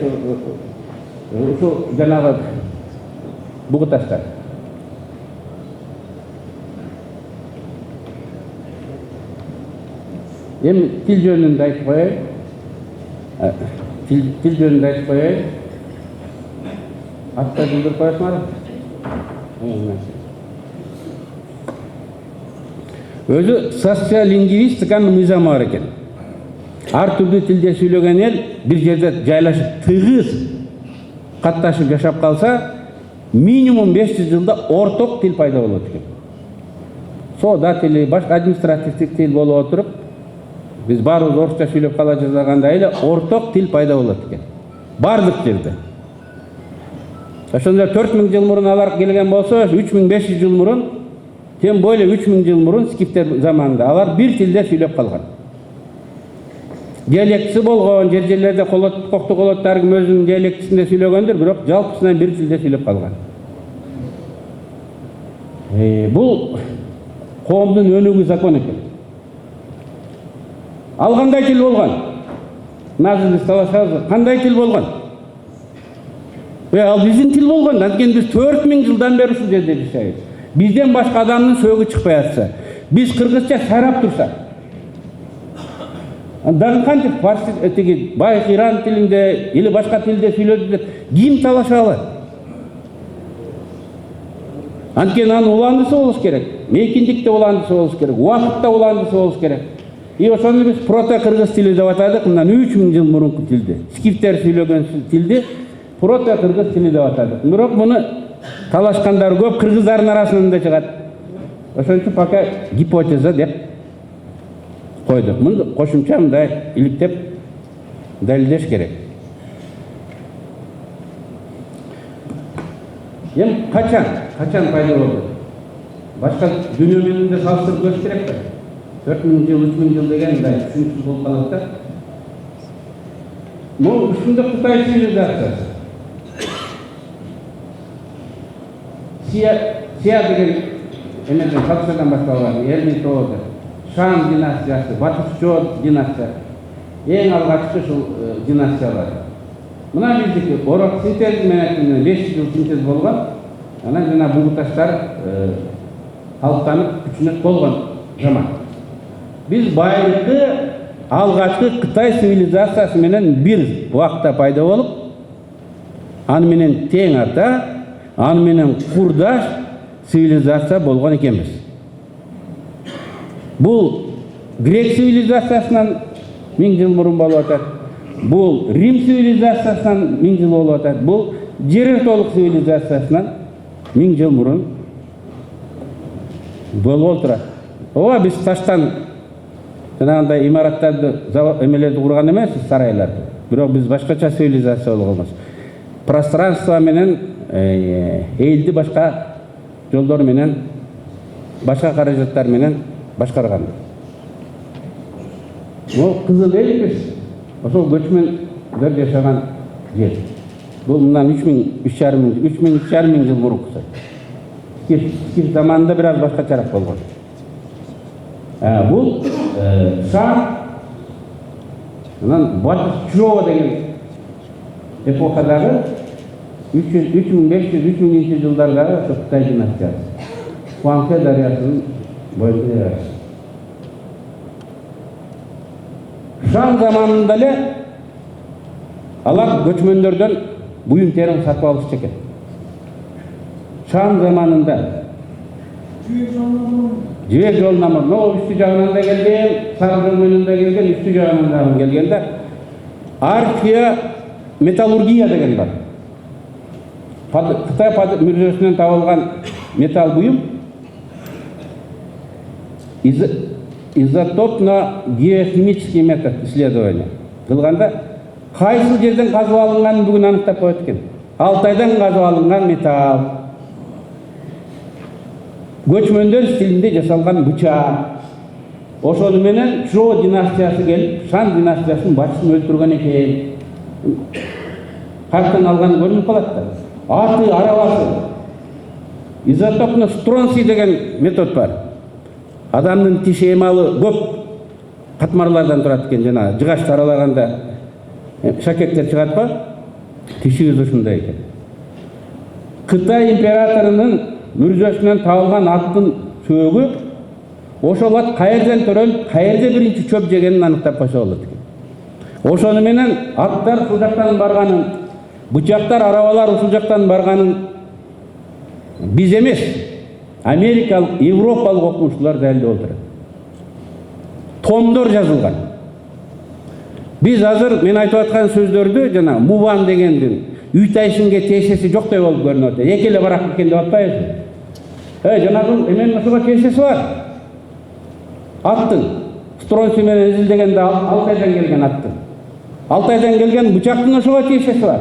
ушул жанагы бугуташтар. Эми тил жөнүндө айтып коеюн. Тил жөнүндө айтып коеюн. Атта билдирип коесуңарбы? Өзү социолингвистиканын мыйзамы бар экен. Ар түрдүү тилде сүйлөгөн эл бир жерде жайлашып, тыгыз катташып жашап калса, минимум 500 жылда орток тил пайда болот экен. Соода тили, башка административдик тил болуп отуруп, биз баарыбыз орусча сүйлөп кала жазгандай эле орток тил пайда болот экен. Бардык жерде. Ошондо 4000 жыл мурун алар келген болсо, 3500 жыл мурун, тем более 3000 жыл мурун скифтер заманында алар бир тилде сүйлөп калган. Диалектisi болгон, жерлерде кокту колоттар ким өзүнүн диалектисинде сүйлөгөндөр, бирок жалпысынан бир тилде сүйлөп калган. Бул коомдун өнүгүү закон экен. Ал кандай тил болгон? Назыр биз талашабыз, кандай тил болгон? Ал биздин тил болгон. Анткени биз 4000 жылдан бери ушул жерде жашайбыз. Бизден башка адамдын сөөгү чыкпай атса, биз кыргызча сайрап турсак, дагы канча фарси тиги байк иран тилинде или башка тилде сүйлөдү деп ким талаша алат? Анткени анын уландысы болуш керек, мейкиндикте уландысы болуш керек, убакытта уландысы болуш керек. И ошону биз прото-кыргыз тили деп атадык, мындан 3000 жыл мурунку тилди. Скифтер сүйлөгөн тилди прото-кыргыз тили деп атадык. Бирок муну талашкандар көп, кыргыздардын арасынан да чыгат. Ошон үчүн пока гипотеза деп койдук. Муну кошумча мындай иликтеп далилдеш керек. Эми качан пайда болду? Башка дүйнө менен де салыштырып көрүш керек да. 4000 жыл, 3000 жыл деген мындай түшүнүксүз болуп калат да. Бул үстүндө Кытай цивилизациясы. Сия деген эмеден патшадан башталган, элдин тоодо. Шан династиясы, Батышчо династиясы. Эң алгачкы ушул династиялар. Мына биздики Орок синтез менен 500 жыл синтез болгон. Анан жана бугуташтар калыптанып күчүнөт болгон заман. Биз байыркы алгачкы Кытай цивилизациясы менен бир убакта пайда болуп, аны менен тең ата, аны менен курдаш цивилизация болгон экенбиз. Бул Грек цивилизациясынан 1000 жыл мурун болуп атат. Бул Рим цивилизациясынан 1000 жыл болуп атат. Бул жер ортолук цивилизациясынан 1000 жыл мурун болуп турат. Ооба биз таштан жанагындай имараттарды, эмелерди курган эмеспиз, сарайларды. Бирок биз башкача цивилизация болгонбуз. Пространство менен элди башка жолдор менен, башка каражаттар менен башкарган. Бул кызыл элбиз. Ошол көчмөндөр жашаган жер. Бул мындан 3,5 жыл мурунку. Скиф заманында бир аз башкачараак болгон. Бул Шан, анан Батышчо деген эпохадагы 3500-3000 жылдардагы Кытай династиясы. Хуанхэ дарыясынын боюнда. Шан заманында эле алар көчмөндөрдөн буюм терин сатып алышчу экен. Шан заманында жібек жолунан мынау үстү жагынан да келген, сары жол менен да келген, үстү жагынан да келген да архео металлургия деген бар. Кытай мүрзөсүнөн табылган металл буюм изотопно-геохимический метод исследования кылганда кайсы жерден казып алынганын бүгүн аныктап коет экен. Алтайдан казып алынган металл. Göçmөндөр стилинде жасалган бычак. Ошону менен Чжоу династиясы келип, Шан династиясынын башчысын өлтүргөн экен. Кайдан алганы көрүнүп калат да. Аты, арабасы. Изотопно стронций деген метод бар. Адамдын тиш эмалы көп катмарлардан турат экен, жана жыгач таралаганда шакектер чыгат ба? Тишибиз ушундай экен. Кытай императорунун мүрзөсүнөн табылган аттын сөөгү ошол ат каерден төрөлүп, каерде биринчи чөп жегенин аныктап койсо болот экен. Ошону менен аттар ушул жактан барганын, бычактар, арабалар ушул жактан барганын биз эмес, америкалык, европалык окумуштуулар далилдеп отурат. Томдор жазылган. Биз азыр мен айтып аткан сөздөрдү жана Муван дегендин үй тайшынга тиешеси жоктой болуп көрүнөт. Эки эле барак экен деп атпайбызбы? Жанагы эменин ошого тиешеси бар. Аттын стронций менен изилдегенде Алтайдан келген аттын. Алтайдан келген бычактын ошого тиешеси бар.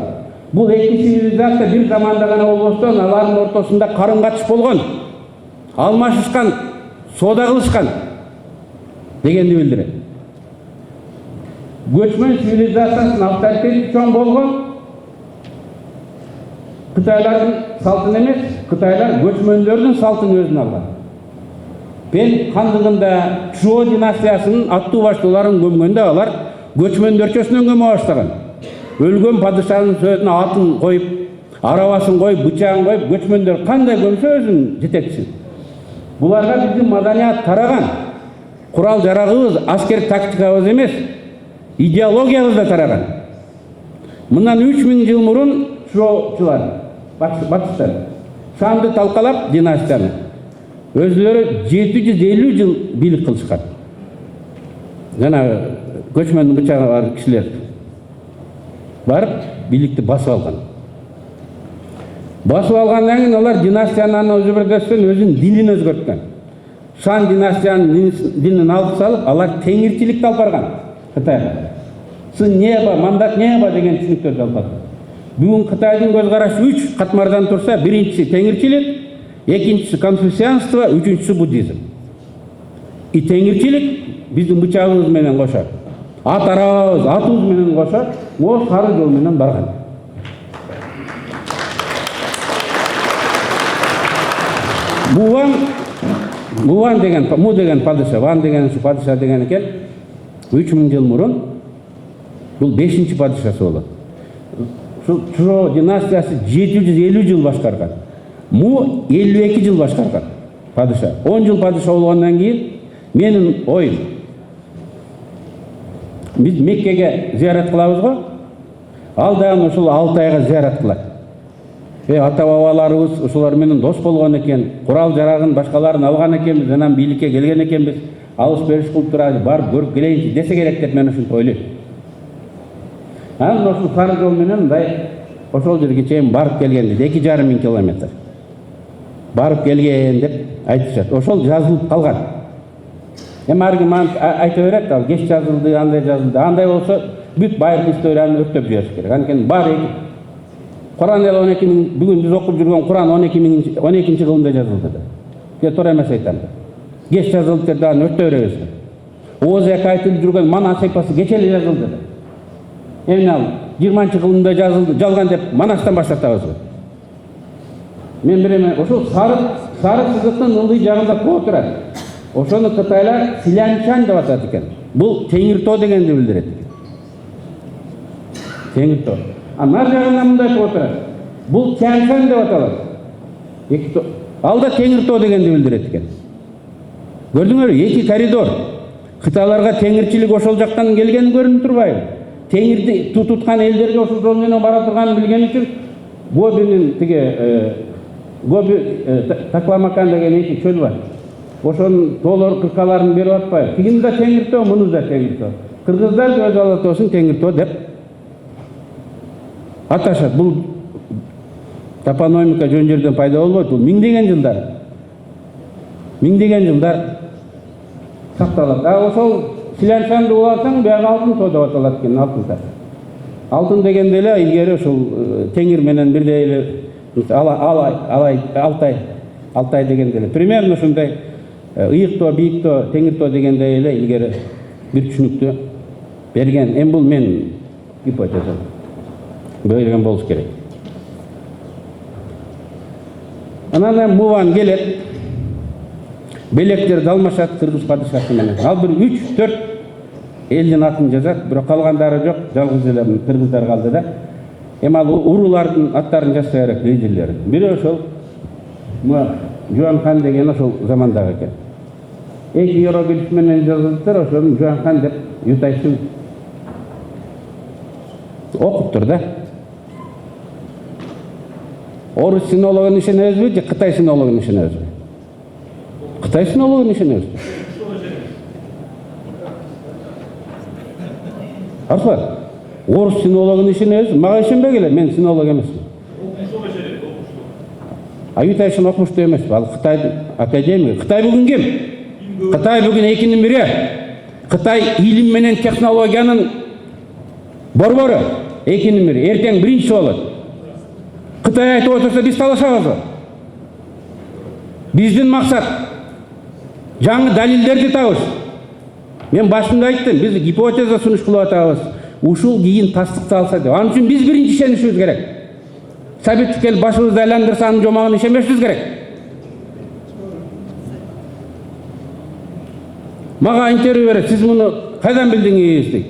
Бул эки цивилизация бир заманда гана болбостон алардын ортосунда карым катыш болгон, алмашышкан, соода кылышкан дегенди билдирет. Göçmön цивилизациясынын авторитети чоң болгон. Кытайлардын салтын эмес, кытайлар göçmöндөрдүн салтын өзүнө алган. Бен хандыгында Чжоу династиясынын аттуу баштоолорун көмгөндө алар göçmöндөрчөсүнөн көмө баштаган. Өлгөн падышанын сөзүнө атын коюп, арабасын коюп, бычагын коюп, göçmöндөр кандай көмсө өзүнүн жетекчисин. Буларга биздин маданият тараган. Курал жарагыбыз, аскер тактикабыз эмес, идеологиябыз да тараган. Мындан 3000 жыл мурун Чжоучулар, батыштар, Шанды талкалап династияны өзүлөрү 750 жыл бийлик кылышкан. Жана göçmöндүн бычагы бар кишилер барып бийликти басып алган. Басып алгандан кийин алар династиянын өзүбүрдөстөн өзүнүн динин өзгөрткөн. Шан династиянын динин алып салып, алар теңирчиликти алып барган Кытайга. Сын неба, мандат неба деген түшүнүктөрдү алып барган. Бүгүн Кытайдын көз карашы 3 катмардан турса, биринчиси теңирчилик, экинчиси конфуцианство, үчүнчүсү буддизм. И теңирчилик биздин бычагыбыз менен кошо, ат арабабыз, атыбыз менен кошо, о сары жол менен барган. Муван деген падыша, Ван деген падыша деген экен, 3000 жыл мурун бул 5-чи падышасы болот. Чжоу династиясы 750 жыл башкарган. Му 52 жыл башкарган падыша. 10 жыл падыша болгондон кийин менин оюм. Биз Меккеге зиярат кылабыз го. Ал дагы ушул Алтайга зиярат кылат. Ата бабаларыбыз ушулар менен дос болгон экен, курал жарагын башкаларын алган экенбиз, анан бийликке келген экенбиз. Алыс бериш кылып туралы барып көрүп келейинчи десе керек деп мен ушинтип ойлойм. Анан ошол сары жол менен мындай ошол жерге чейин барып келген дейт, 2,5 километр. Барып келген деп айтышат. Ошол жазылып калган. Эми аргумент айта берет, ал кеч жазылды, андай жазылды. Андай болсо бүт байыркы историяны өртөп жибериш керек. Анткени баары Куран эле 12.000, бүгүн биз окуп жүргөн Куран 12-чи кылымда жазылды да. Ке туура эмес айтам да. Кеч жазылды деп дагы өртөп беребиз. Ооз эки айтылып жүргөн Манас эпосы кеч эле жазылды да. Эми ал 20-чы кылымда жазылды, жалган деп Манастан баштатабыз. Мен биреме ошол сары сызыктын ылдый жагында коо турат. Ошону кытайлар Силяншан деп атат экен. Бул Теңиртоо дегенди билдирет. Теңиртоо. Нар жагында мындай коо турат. Бул Тяншан деп аталат. Ал да Теңиртоо дегенди билдирет экен. Көрдүңөрбү? Эки коридор. Кытайларга теңирчилик ошол жактан келгени көрүнүп турбайбы? Теңирди туткан элдерге ошол жол менен бара турганын билген үчүн Гобинин Такламакан деген эки чөл бар. ошонун тоолор кыркаларын берип атпайбы? Тигини да Теңиртөө, муну да Теңиртөө. Кыргыздар да өз алатоосун Теңиртөө деп аташат. Бул топонимика жөн жерден пайда болбойт. Бул миңдеген жылдар сакталат. Ошол Силянчанды уласаң, бияга алтын тоо деп аталат экен, алтын таш. Алтын дегенде эле илгери ушул Теңир менен бирдей эле Алтай дегенде эле примерно ушундай ыйыктоо, бийиктөө, Теңиртөө дегендей эле илгери бир түшүнүктү берген. Эми бул мен гипотеза. Берген болуш керек. Анан Муван келет. Белектерди алмашат кыргыз падышасы менен. Ал бир 3-4 элдин атын жазат, бирок калгандары жок, жалгыз эле кыргыздар калды да. Эми ал уруулардын аттарын жазса керек, лидерлер. Бири ошол Жуан хан деген ошол замандагы экен. Эки иероглиф менен жазылыптыр, ошону Жуан хан деп Ютайшын окуптур да. Орус синологун ишенебизби же Кытай синологун ишенебизби? Кытай синологун ишенебизби? Арслан, орус синологун ишенебиз, мага ишенбегиле, мен синолог эмесмин. Ютайшын окумуштуу эмес, ал Кытайдын академиги. Кытай бүгүн ким? Кытай бүгүн экинин бири. Кытай илим менен технологиянын борбору, экинин бири. Эртең биринчи болот. Кытай айтып отурса биз талашабызбы? Биздин максат жаңы далилдерди табыш. Мен башында айттым, биз гипотеза сунуш кылып атабыз. Ушул кийин тастыкталса деп. Анын үчүн биз биринчи ишенишибиз керек. Советтик эл башыбызды айландырса анын жомогуна ишенбешибиз керек. Мага интервью берет, сиз муну кайдан билдиңиз дейт.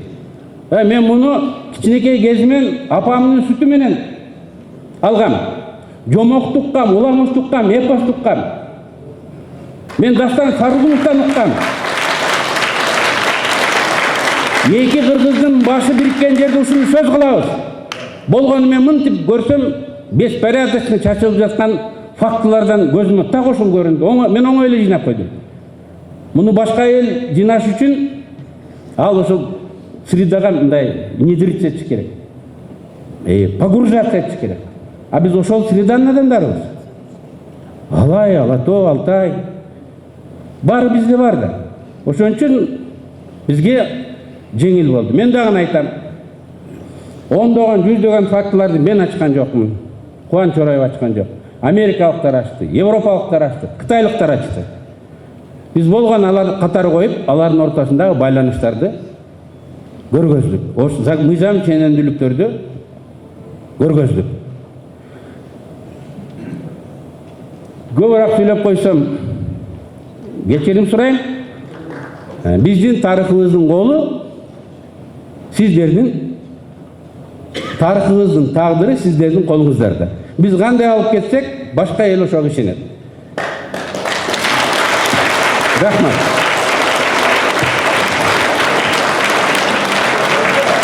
Мен муну кичинекей кезимен апамдын сүтү менен алгам. Жомок туккам, уламыш туккам, эпос туккам. Мен Дастан Сарыгуловдон уккам. Эки кыргыздын башы бириккен жерде ушуну сөз кылабыз. Болгону мен мынтип көрсөм, беспорядочно чачылып жаткан фактылардан көзүмө так ошол көрүндү. Мен оңой эле жыйнап койдум. Муну башка эл жыйнаш үчүн ал ошол средага мындай внедрить этиш керек. Погружаться этиш керек. А биз ошол среданын адамдарыбыз. Алай, Алатоо, Алтай. Баары бизде бар да. Ошон үчүн бизге жеңил болду. Мен дагы айтам. Ондогон, жүздөгөн фактыларды мен ачкан жокмун. Кубаныч Чораев ачкан жок. Америкалыктар ачты, европалыктар ачты, кытайлыктар ачты. Биз болгон аларды катары коюп, алардын ортосундагы байланыштарды көргөздүк. Ош мыйзам ченемдүүлүктөрдү көргөздүк. Көбүрөөк сүйлөп койсом, кечирим сурайм. Биздин тарыхыбыздын колу сиздердин тарыхыбыздын тагдыры сиздердин колуңуздарда. Биз кандай алып кетсек, башка эл ошого ишенет. Рахмат.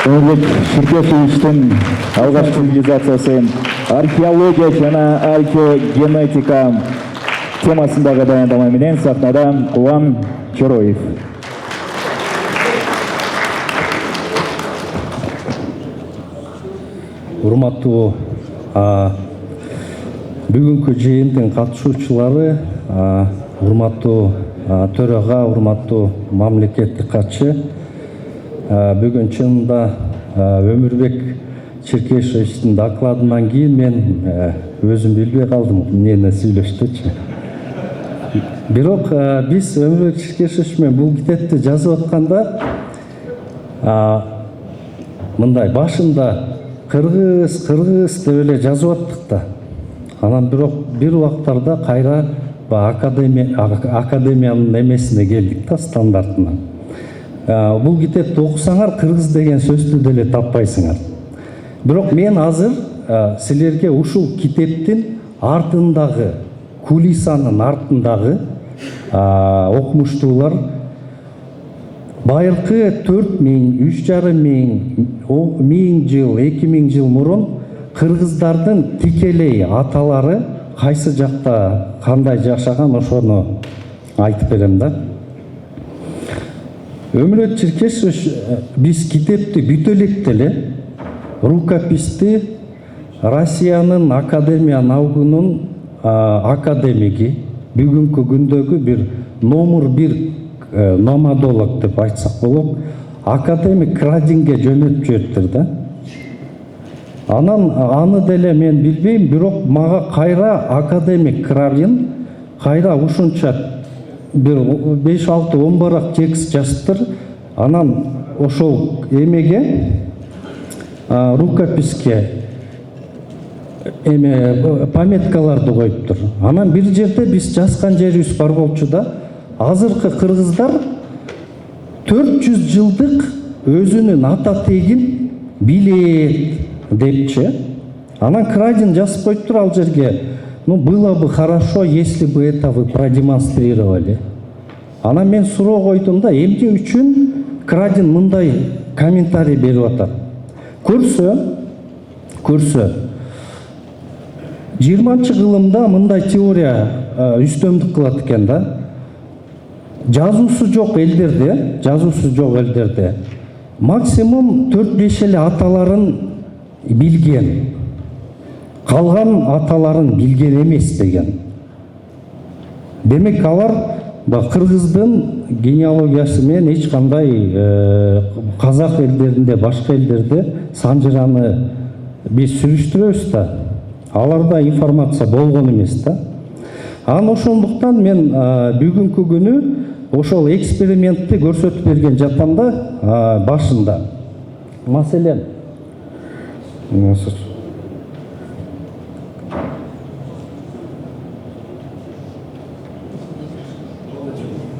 Ömürlük Şirkesevичтин алгачкы цивилизациясын археология жана археогенетика темасындагы баяндама менен сахнада Кубан Чороев. Урматтуу бүгүнкү жыйындын катышуучулары, урматтуу төрага, урматтуу мамлекеттик катчы, бүгүн чынында Өмүрбек Черкешевичтин докладынан кийин мен өзүм билбей калдым эмнени сүйлөштүчү. Бирок биз Өмүрбек Черкешевич менен бул китепти жазып атканда мындай башында кыргыз деп эле жазып аттык да. Анан бирок бир убактарда кайра академиянын эмесине келдик да, стандартына. Бул китепти окусаңар кыргыз деген сөздү деле таппайсыңар. Бирок мен азыр силерге ушул китептин артындагы, кулисанын артындагы окумуштуулар байыркы 4000, 3500 жыл, 2000 жыл мурун кыргыздардын тикелей аталары кайсы жакта кандай жашаган ошону айтып берем да. Өмүрөт Черкесович биз китепти бүтө элек деле рукописти Россиянын Академия наукунун академиги, бүгүнкү күндөгү бир номер 1 номадолог деп айтсак болот, академик Крадинге жөнөтүп жибериптир да. Анан аны деле мен билбейм, бирок мага кайра академик Крадин кайра ушунча бир 5-6-10 барак текст жазыптыр. Анан ошол эмеге рукописке пометкаларды коюптур. Анан бир жерде биз жазган жерибиз бар болчу да, азыркы кыргыздар 400 жылдык өзүнүн ата тегин билет депчи. Анан Крадин жазып коюптур ал жерге: ну, было бы хорошо, если бы это вы продемонстрировали. Анан мен суроо койдум да, эмне үчүн Крадин мындай комментарий берип атат? Көрсө 20-кылымда мындай теория үстөмдүк кылат экен да. Жазуусу жок элдерде максимум 4-5 эле аталарын билген. Калган аталарын билген эмес деген. Демек алар кыргыздын генеалогиясы менен эч кандай казак элдеринде, башка элдерде санжыраны биз сүрүштүрөбүз да. Аларда информация болгон эмес да. Анан ошондуктан мен бүгүнкү күнү ошол экспериментти көрсөтүп берген жатам да башында. Маселен,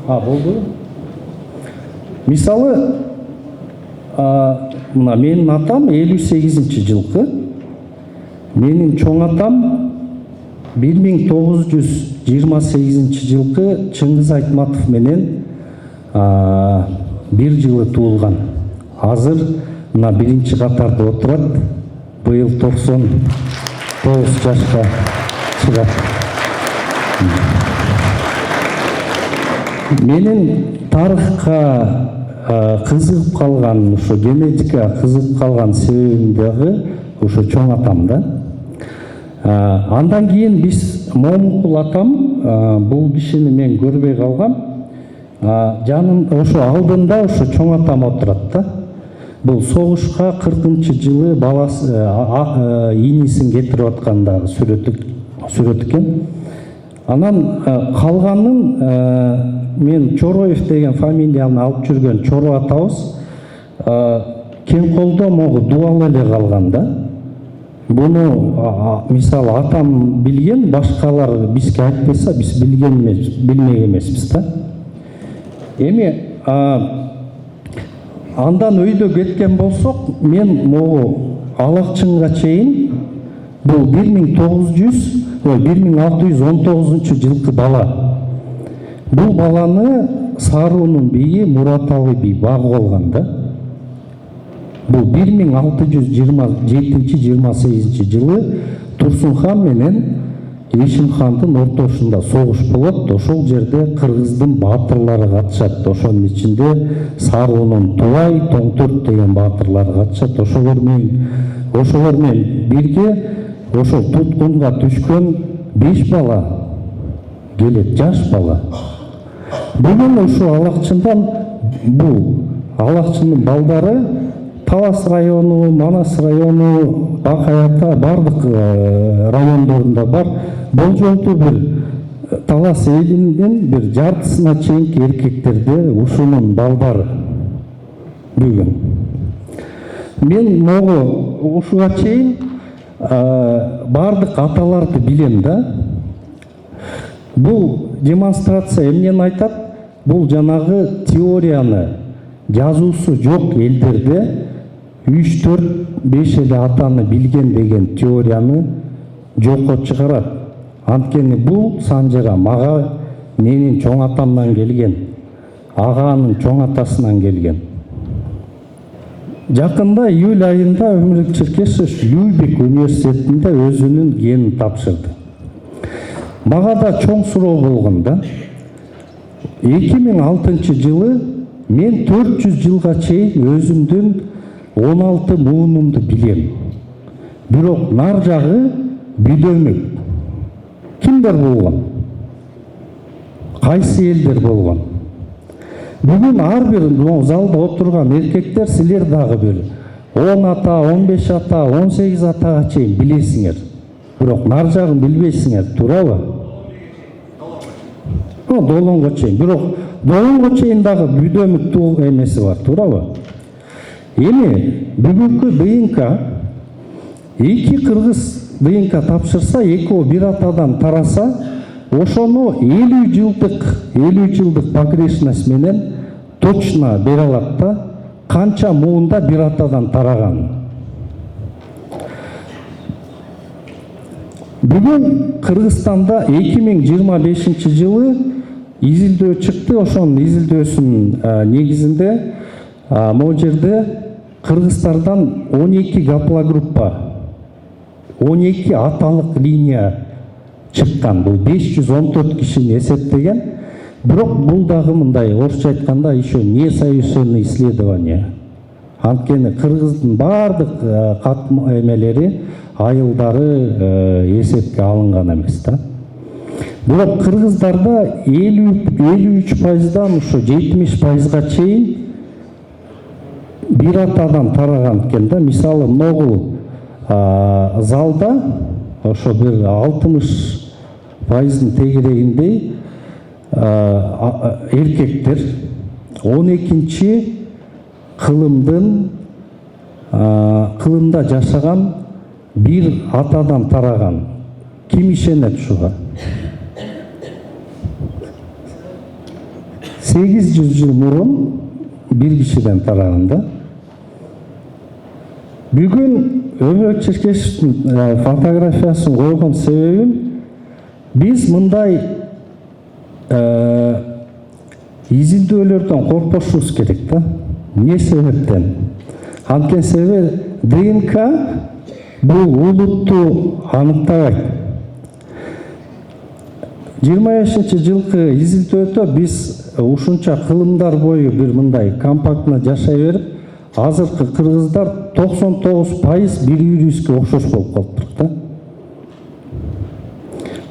болду. Мисалы, мына менин атам 58-жылкы, менин чоң атам 1928-жылкы Чыңгыз Айтматов менен бир жылы туулган. Азыр мына биринчи катарда отурат. Быйыл 99 жашка чыгат. Менин тарыхка кызыгып калган, ошо генетикага кызыгып калган себебим дагы ошо чоң атам да. Андан кийин биз Момункул атам, бул кишини мен көрбөй калгам. Жанында ошо алдында ошо чоң атам отурат да. Бул согушка 40-жылы баласы инисин кетирип аткандагы сүрөт экен. Анан калганын мен Чороев деген фамилияны алып жүргөн Чоро атабыз кен колдо могу дуал эле калган да. Буну мисалы атам билген, башкалар бизге айтпаса биз билмек эмеспиз да. Эми андан өйдө кеткен болсок, мен могу Алакчынга чейин бул 1619-жылкы бала. Бул баланы Саруунун бийи Мураталы бий багып алган да. Бул 1627-28 жылы Турсунхан менен Эшимхандын ортосунда согуш болот. Ошол жерде кыргыздын баатырлары катышат. Ошонун ичинде Саруунун Тубай, Тоңтөрт деген баатырлары катышат. Ошолор менен бирге ошол туткунга түшкөн 5 бала келет, жаш бала. Бүгүн ошо Алакчындан бул Алакчындын балдары Талас району, Манас району, Бакаята бардык райондорунда бар. Бул жолду бир Талас элинин бир жартысына чейинки эркектерде ушунун балдары бүгүн. Мен могу ушуга чейин бардык аталарды билем да. Бул демонстрация эмнени айтат? Бул жанагы теорияны жазуусу жок элдерде 3-4-5 эле атаны билген деген теорияны жокко чыгарат. Анткени бул санжыра мага менин чоң атамдан келген, аганын чоң атасынан келген. Жакында июль айында Өмүрөт Черкесович Любек университетинде өзүнүн генин тапшырды. Мага да чоң суроо болгон да. 2006 жылы мен 400 жылга чейин өзүмдүн 16 муунумду билем. Бирок нар жагы бүдөмүк. Кимдер болгон? Кайсы элдер болгон? Бүгүн ар бир залда отурган эркектер силер дагы бир 10 ата, 15 ата, 18 атага чейин билесиңер. Бирок нар жагын билбейсиңер, туурабы? Долонго чейин. Бирок долонго чейин дагы бүдөмүк туу эмеси бар, туурабы? Эми бүгүнкү ДНК эки кыргыз ДНК тапшырса, экөө бир атадан тараса, ошону 50 жылдык погрешность менен точно бере алат да, канча муунда бир атадан тараган. Бүгүн Кыргызстанда 2025 жылы изилдөө чыкты. Ошонун изилдөөсүнүн негизинде могу жерде кыргыздардан 12 гаплогруппа, 12 аталык линия чыккан. Бул 514 кишини эсептеген. Бирок бул дагы мындай, орусча айтканда, еще несовершенное исследование. Анткени кыргыздын баардык эмелери, айылдары эсепке алынган эмес да. Бирок кыргыздарда 53%дан ушу 70%га чейин бир атадан тараган экен да. Мисалы, могул залда ошо бир 60%-ын тегерегиндей эркектер 12-чи кылымда жашаган бир атадан тараган. Ким ишенет ушуга? 800 жыл мурун бир кишиден тараган да. Бүгүн Өмүрбек Черкешевдин фотографиясын койгон себебим, биз мындай изилдөөлөрдөн коркпошубуз керек да. Не себептен? Анткени себеби ДНК бул улутту аныктабайт. 25 жылкы изилдөөдө биз ушунча кылымдар бою бир мындай компактына жашай берип, азыркы кыргыздар 99% бири-бирибизге окшош болуп калыптыр да.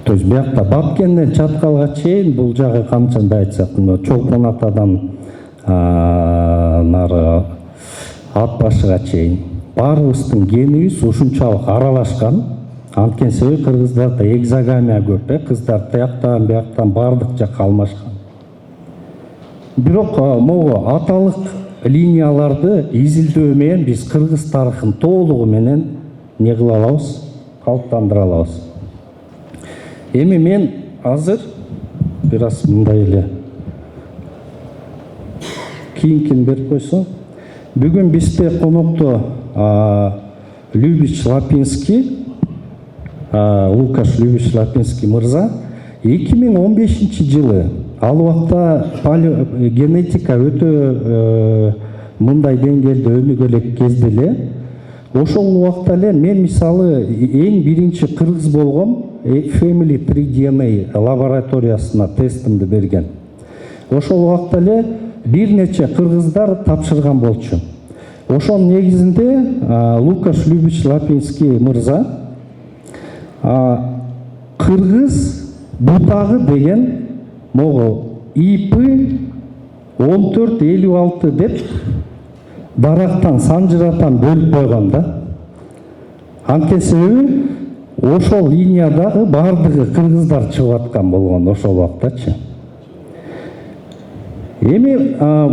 То есть биякта Бабкенден Чаткалга чейин бул жагы канчандай айтсак, Чолпон атадан нары Ат башыга чейин баарыбыздын генибиз ушунчалык аралашкан. Анткени себеби кыргыздарда экзогамия көп, кыздар тияктан бияктан баардык жакка алмашкан. Бирок могу аталык линияларды изилдөө менен биз кыргыз тарыхын толугу менен не кыла алабыз, калыптандыра алабыз. Эми мен азыр бир аз мындай эле кийинкин берип койсоң. Бүгүн бизде конокто Любич Лапинский, Лукаш Любич Лапинский мырза 2015 жылы, ал убакта генетика өтө мындай деңгээлде өнүгө элек кезде эле, ошол убакта эле мен мисалы эң биринчи кыргыз болгом Family 3 DNA лабораториясына тестимди берген. Ошол убакта эле бир нече кыргыздар тапшырган болчу. Ошонун негизинде Лукаш Любич Лапинский мырза кыргыз бутагы деген могу ИП 1456 деп дарактан санжыратан бөлүп койгон да. Анткени себеби ошол линиядагы баардыгы кыргыздар чыгып аткан болгон ошол убактачы. Эми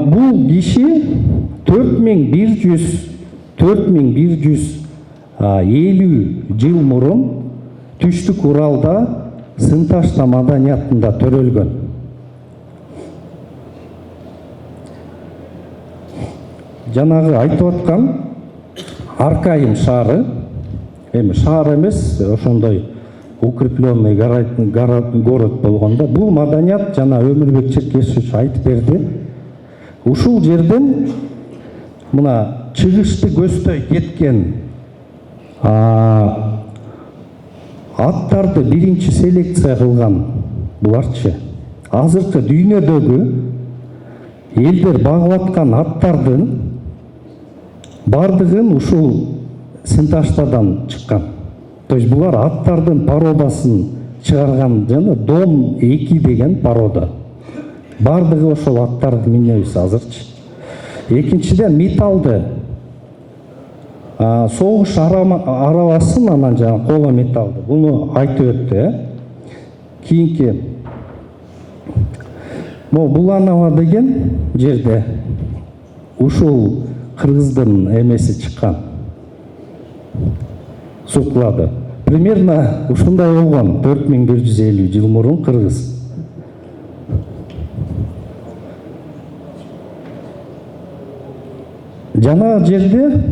бул киши 4150 жыл мурун Түштүк Уралда Сынташта маданиятында төрөлгөн. Жанагы айтып аткан Аркайым шаары, эми шаар эмес, ошондой укрепленный город болгондо, бул маданият жана Өмүрбек Черкешевич айтып берди. Ушул жерден мына чыгышты көздөй кеткен аттарды биринчи селекция кылган буларчы. азыркы дүйнөдөгү элдер багып аткан аттардын бардыгын ушул Синташтадан чыккан. То есть булар аттардын породасын чыгарган жана Дом 2 деген порода. Бардыгы ошол аттарды минебиз азырчы. Экинчиден металлды согуш арабасын анан жана коло металлды. Буну айтып өттү. Кийинки Буланова деген жерде ушул кыргыздын эмеси чыккан. Суклады. Примерно ушундай болгон 4150 жыл мурун кыргыз. Жана жерде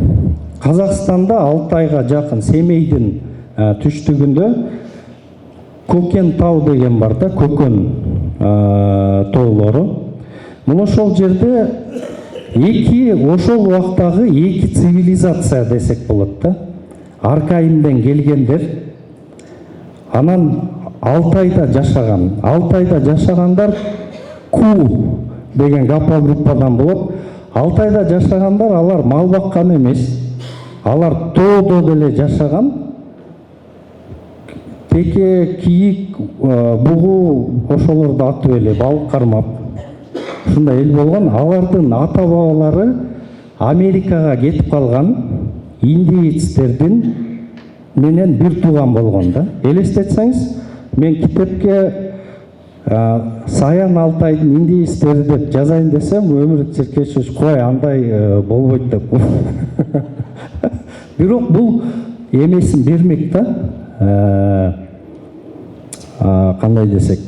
Казакстанда Алтайга жакын Семейдин түштүгүндө Көкен тау деген бар да, Көкөн тоолору. Мына ошол жерде ошол убактагы эки цивилизация десек болот да. Аркайымден келгендер, анан Алтайда жашаган. Алтайда жашагандар Ку деген гапа группадан болот. Алтайда жашагандар алар мал баккан эмес. Алар тоодо деле жашаган. Теке, кийик, бугу ошолорду атып эле балык кармап. Ушундай эл болгон. Алардын ата бабалары Америкага кетип калган индеецтердин менен бир тууган болгон да. Элестетсеңиз, мен китепке Саян Алтайдын индеецтери деп жазайын десем, Өмүрөт Черкешевич кой андай болбойт деп. Бирок бул эмесин бермек да. Кандай десек,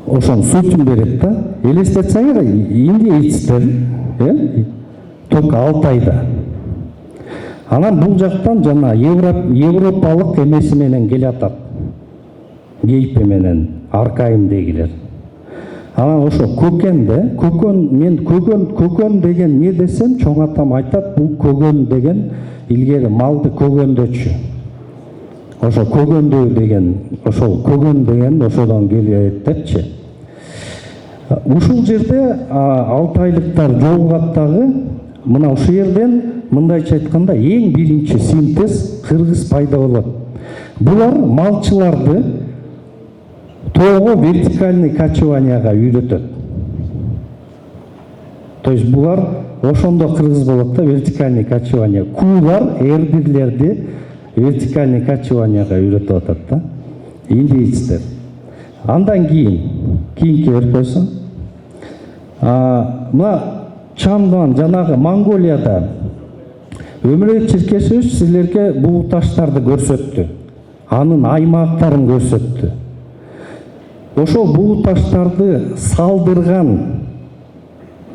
ошон сутун берет да. Элестетсеңер, индеецтер только Алтайда. Анан бул жактан жана европалык эмеси менен келатат. Кейпи менен Аркайымдегилер. Анан ошо Көкенде, Көкөн деген не десем, чоң атам айтат, бул Көгөн деген илгери малды көгөндөчү. Ошо көгөндө деген, ошол Көгөн деген ошодон келет депчи. Ушул жерде алтайлыктар жолугаттагы мына ушул жерден мындайча айтканда эң биринчи синтез кыргыз пайда болот. Булар малчыларды тоого вертикальный качеванияга үйрөтөт. То есть булар ошондо кыргыз болот да, вертикальный качевание. Куулар эрдирлерди вертикальный качеванияга үйрөтүп атат да. Индеецтер. Андан кийинки өркөсү. Мына Чандан жанагы Монголияда Өмүрөт Черкешевич силерге бул таштарды көрсөттү. Анын аймактарын көрсөттү. Ошол бул таштарды салдырган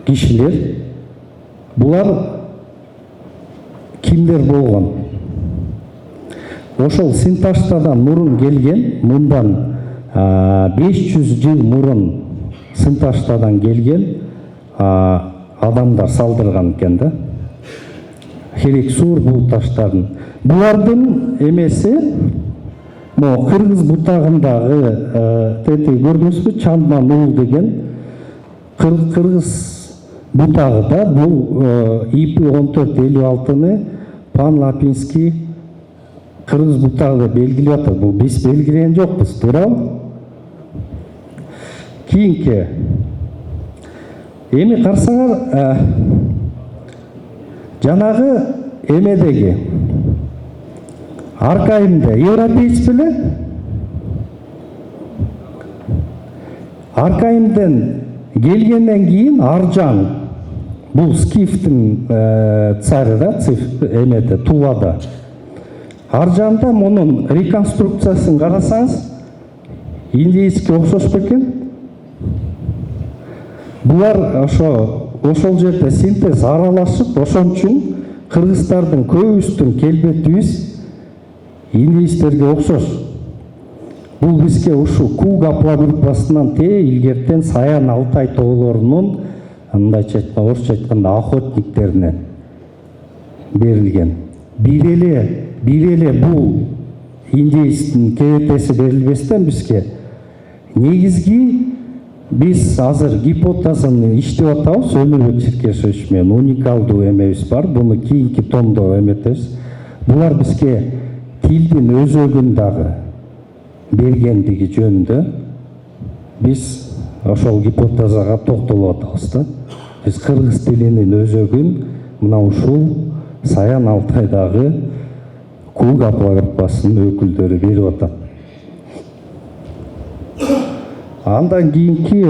кишилер булар кимдер болгон? Ошол Синташтадан мурун келген, мындан 500 жыл мурун Синташтадан келген адамдар салдырган экен да. Херексур бул таштарын. Булардын эмеси кыргыз бутагындагы тети көрдүңүзбү, Чандман ул деген кыргыз бутагыда бул IP1456-ны Пан-Лапинский кыргыз бутагы белгилеп атат. Бул биз белгилеген жокпуз, туурабы? Кийинки эми карасаңар, жанагы эмедеги Аркайымда европеец беле? Аркайымдан келгенден кийин Аржан, бул скифтин цары да, эмеде, Тувада. Аржанда мунун реконструкциясын карасаңыз, индейский окшош бекен. Булар ошол жерде синтез аралашып, ошон үчүн кыргыздардын көбүсүнүн келбетибиз индейстерге окшош. Бул бизге ушу Кугапла группасынан илгертен Саян Алтай тоолорунун, мындайча айтканда, орусча айтканда охотниктерине берилген. Бир эле бул индейстин кебетеси берилбестен бизге негизги биз азыр гипотезаны иштеп атабыз. Өмүрбек Черкешевич менен уникалдуу эмебиз бар. Буну кийинки томдо эметебиз. Булар бизге тилдин өзөгүн дагы бергендиги жөнүндө биз ошол гипотезага токтолуп атабыз да. Биз кыргыз тилинин өзөгүн мына ушул Саян Алтайдагы Кулга группасынын өкүлдөрү берип атат. Андан кийинки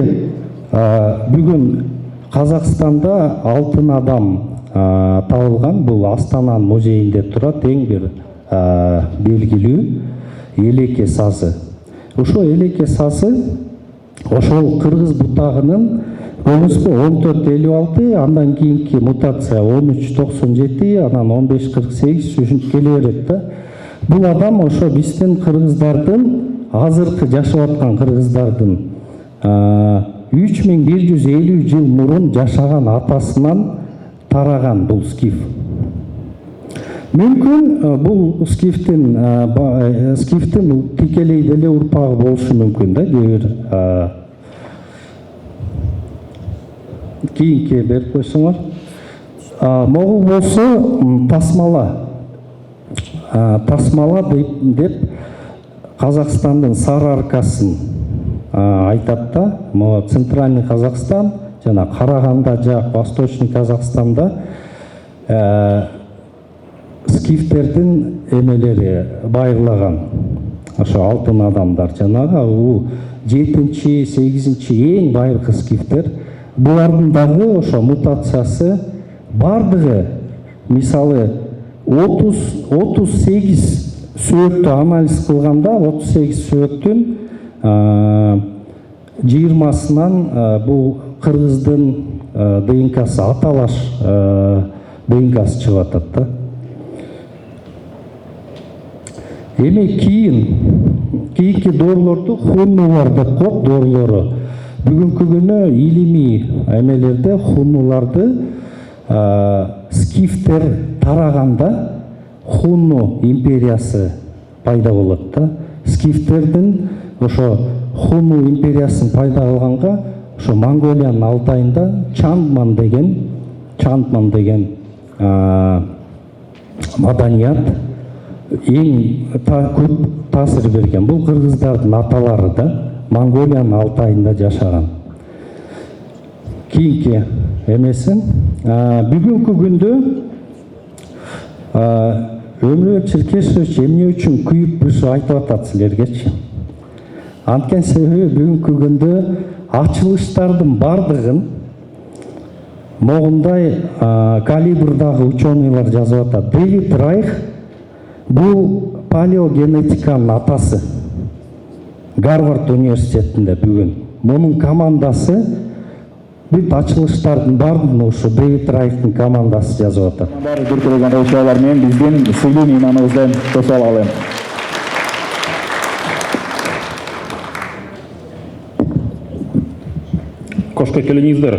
бүгүн Казакстанда алтын адам табылган. Бул Астананын музейинде турат, эң бир белгилүү элеке сазы. Ошо элеке сазы ошол кыргыз бутагынын Көбүнчө 1456, андан кийинки мутация 1397, анан 1548 ушинтип келе берет да. Бул адам ошо биздин кыргыздардын, азыркы жашап аткан кыргыздардын 3150 жыл мурун жашаган атасынан тараган бул скиф. Мүмкүн бул скифтин тикелей деле урпагы болушу мүмкүн да. Кийинки берип койсоңор. Могул болсо тасмала деп Казакстандын сары аркасын айтат да. Могу Центральный Казакстан жана Караганда жак Восточный Казакстанда скифтердин эмелери байырлаган. Ошо алтын адамдар жанагы 7-8 эң байыркы скифтер. Булардын дагы ошо мутациясы бардыгы, мисалы 38 сөөктү анализ кылганда 38 сөөктүн 20-сынан бул кыргыздын ДНКсы, аталаш ДНКсы чыгып атат да. Эми кийинки доорлорду хуннулар деп коет, доорлору. Бүгүнкү күнү илимий эмелерде хуннуларды скифтер тараганда Хунну империясы пайда болот да. Скифтердин ошо Хунну империясын пайда кылганга ошо Монголиянын Алтайында Чандман деген маданият эң көп таасир берген. Бул кыргыздардын аталары да Монголиянын Алтайында жашаган. Кийинки эмесин бүгүнкү күндө Өмүрбек Черкешевич эмне үчүн күйүп бушу айтып атат силергечи? Анткени себеби бүгүнкү күндө ачылыштардын бардыгын могундай калибрдагы ученыйлар жазып атат. Дэвид Райх бул палеогенетиканын атасы. Гарвард университетинде бүгүн. Мунун командасы бүт ачылыштардын бардыгын ушу Дэвид Райхтын командасы жазып атат. Баары дүркүлөгөн ошолор менен биздин сыйлуу мейманыбызды кошо алалы. Кошка келиңиздер.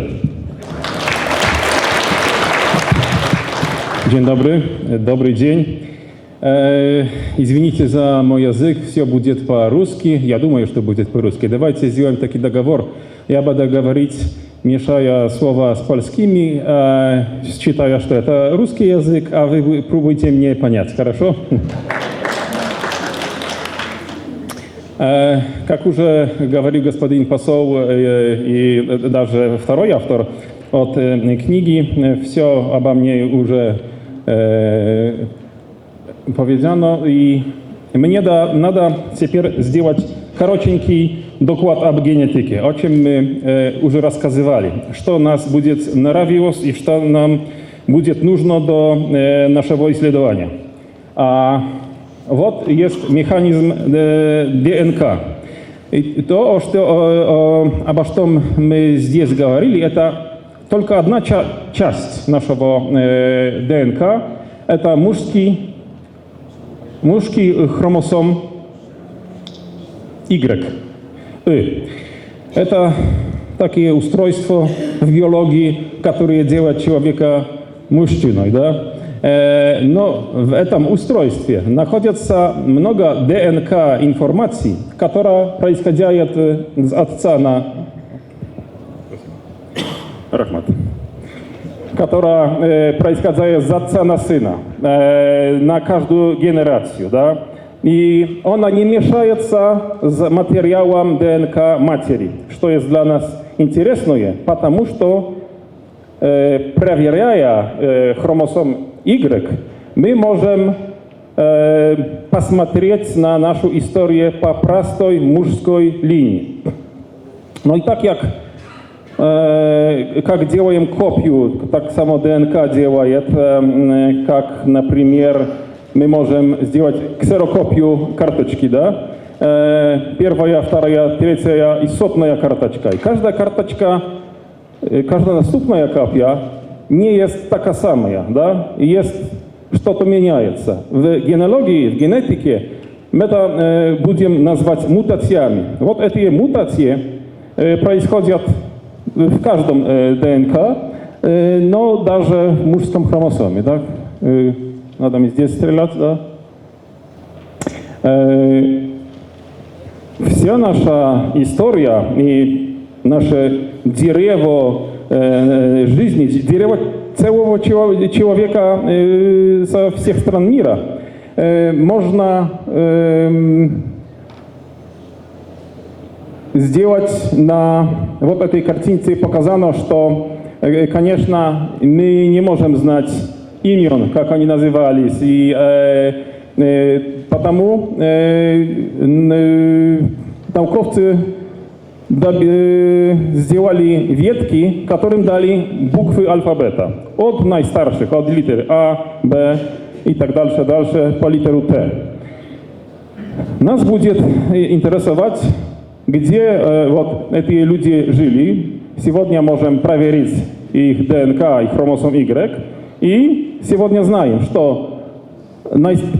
Dzień dobry, добрый день. Извините за мой язык, все будет по-русски. Я думаю, что будет по-русски. Давайте сделаем такой договор. Я буду говорить, мешая слова с польскими, считая, что это русский язык, а вы пробуйте мне понять, хорошо? Как уже говорил господин посол и даже второй автор от книги, все обо мне уже powiedziano i мне надо теперь сделать коротенький доклад об генетике, о чем мы уже рассказывали, что нас будет нравилось и что нам будет нужно до нашего исследования. Вот есть механизм ДНК. И то, обо что мы здесь говорили, это только одна часть нашего ДНК. Это мужский хромосом Y. Это такие устройства в биологии, которые делают человека мужчиной, да? Но в этом устройстве находится много ДНК информации, которая происходит с отца на... Рахмат. Которая происходит с отца на сына, на каждую генерацию, да? И она не мешается с материалом ДНК матери, что есть для нас интересное, потому что, проверяя хромосом Y, мы можем посмотреть на нашу историю по простой мужской линии. Но и так как делаем копию, так само ДНК делает, как, например, мы можем сделать ксерокопию карточки, да? Первая, вторая, третья и сотная карточка. И каждая карточка, каждая наступная копия не есть такая самая, да? Есть что-то меняется. В генеалогии, в генетике мы это будем назвать мутациями. Вот эти мутации происходят в каждом ДНК, но даже в мужском хромосоме, да? Надо мне здесь стрелять, да? Вся наша история и наше дерево жизни, дерево целого человека со всех стран мира можно сделать на вот этой картинке показано, что, конечно, мы не можем знать имен, как они назывались, и потому науковцы сделали ветки, которым дали буквы алфавита. От наистарших, от литер А, Б и так дальше по литеру Т. Нас будет интересовать, где вот эти люди жили. Сегодня можем проверить их ДНК и хромосом Y. И сегодня знаем, что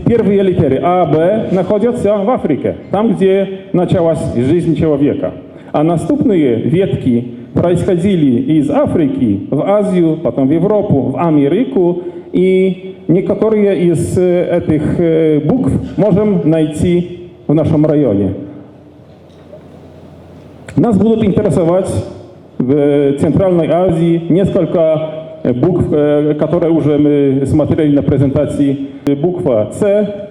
первые литеры А, Б находятся в Африке, там, где началась жизнь человека. А наступные ветки происходили из Африки в Азию, потом в Европу, в Америку. И некоторые из этих букв можем найти в нашем районе. Нас будут интересовать в Центральной Азии несколько букв, которые уже мы смотрели на презентации. Буква С,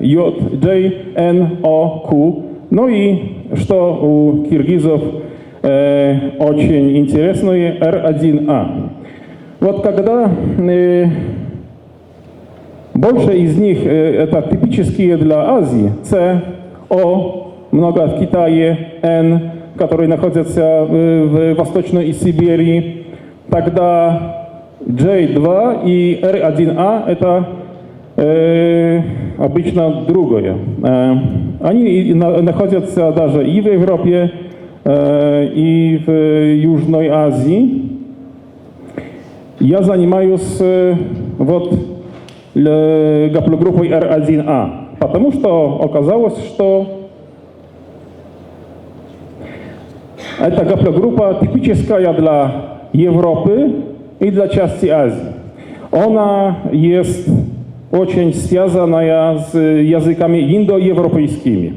J, J, N, O, Q. Ну и что у киргизов очень интересное, R1A. Вот когда больше из них это типические для Азии. С, О, много в Китае, N, которые находятся в Восточной Сибири. Тогда J2 и R1A это обычно другое. Они находятся даже и в Европе, и в Южной Азии. Я занимаюсь вот гаплогруппой R1A, потому что оказалось, что эта гаплогруппа типическая для Европы и для части Азии. Она есть очень связанная с языками индоевропейскими.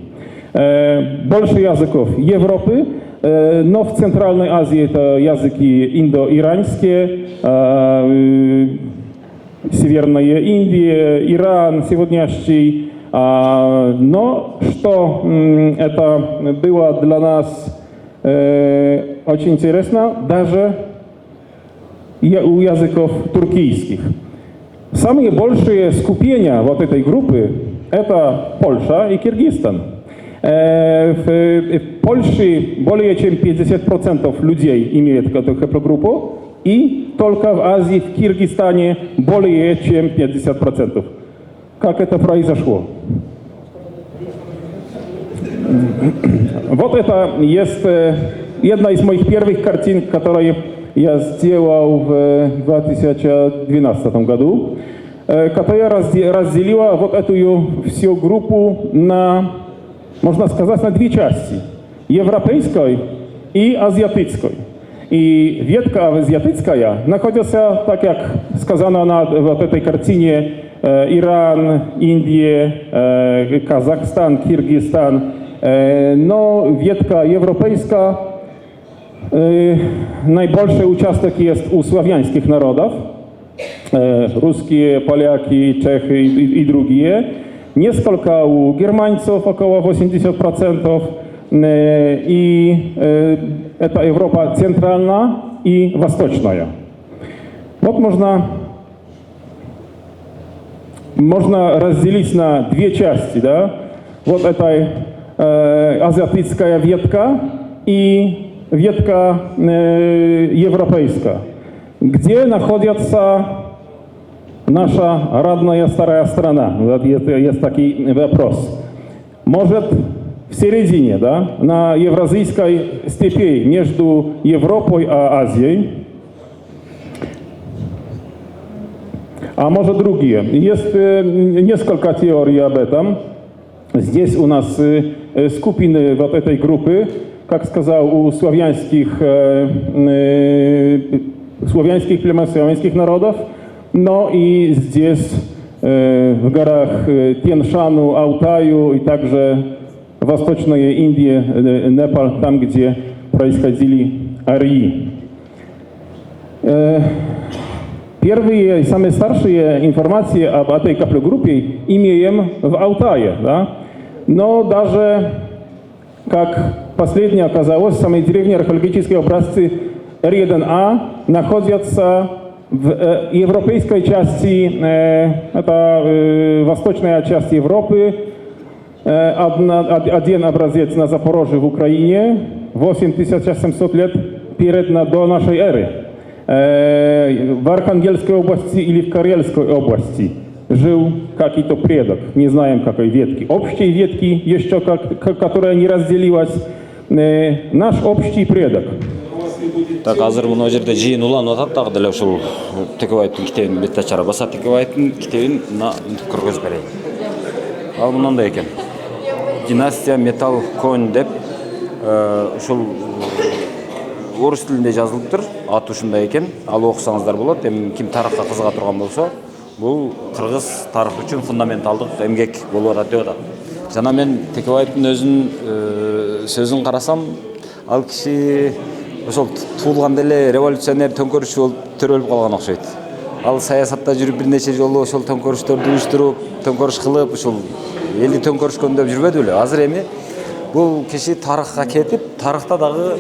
Больше языков Европы, но в Центральной Азии это языки индоиранские, Северная Индия, Иран сегодняшний. Но что это было для нас очень интересно, даже у языков туркийских. Самые большие скопления вот этой группы это Польша и Киргизстан. В Польше более чем 50% людей имеют эту группу, и только в Азии, в Киргизстане более чем 50%. Как это произошло? Вот это есть одна из моих первых картин, которые я сделал в 2012 году, которая разделила вот эту всю группу на, можно сказать, на две части. Европейской и азиатской. И ветка азиатская находится, так как сказано на вот этой картине, Иран, Индия, Казахстан, Киргизстан. Но ветка европейская, наибольший участок есть у славянских народов, русские, поляки, чехи и другие. Несколько у германцев, около 80%. И это Европа центральная и восточная. Вот можно разделить на две части, да? Вот эта азиатская ветка и ветка европейская, где находится наша родная старая страна. Вот есть такой вопрос. Может, в середине, да, на Евразийской степи между Европой и Азией, а может другие. Есть несколько теорий об этом. Здесь у нас скупины вот этой группы, как сказал, у славянских племен, славянских народов, но и здесь, в горах Тянь-Шану, Алтаю и также Восточная Индия, Непал, там, где происходили арии. Первые и самые старшие информации об этой каплегруппе имеем в Алтае, да? Но даже, как последнее оказалось, самые древние археологические образцы R1A находятся в европейской части, это восточная часть Европы. Один образец на Запорожье в Украине, 8700 лет до нашей эры. В Архангельской области или в Карельской области жил какой-то предок, не знаем какой ветки. Общей ветки еще, которая не разделилась, наш общий предок. Так, азыр мына жерде жиын уланып атат, дагы деле ушул Текебаевдин китебин бет ачара баса Текебаевдин китебин көргөзүп берейин. Ал мындай экен. Династия металл конь деп ушул орус тилинде жазылыптыр. Аты ушундай экен. Ал окусаңыздар болот. Эми ким тарыхка кызыга турган болсо, бул кыргыз тарых үчүн фундаменталдык эмгек болуп атат деп атат. Жана мен Текебаевдин өзүнүн сөзүн карасам, ал киши ошол туулганда эле революционер төңкөрүшчү болуп төрөлүп калган окшойт. Ал саясатта жүрүп бир нече жолу ошол төңкөрүштөрдү уюштуруп, төңкөрүш кылып, ошол элди төңкөрүшкөн деп жүрбөдү беле. Азыр эми бул киши тарыхка кетип, тарыхта дагы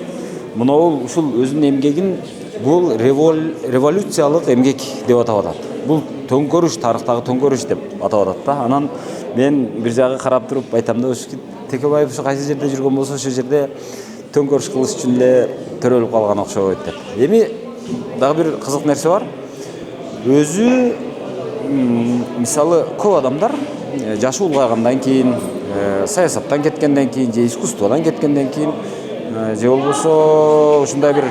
мынау ушул өзүнүн эмгегин бул революциялык эмгек деп атап атат. Бул төңкөрүш, тарыхтагы төңкөрүш деп атап атат да. Анан мен бир жагы карап туруп айтам да, ушу Текебаев ушу кайсы жерде жүргөн болсо, ошол жерде төңкөрүш кылыш үчүн эле төрөлүп калган окшойт деп. Эми дагы бир кызык нерсе бар. Өзү мисалы көп адамдар жашы улгайгандан кийин, саясаттан кеткенден кийин, же искусстводан кеткенден кийин, же болбосо ушундай бир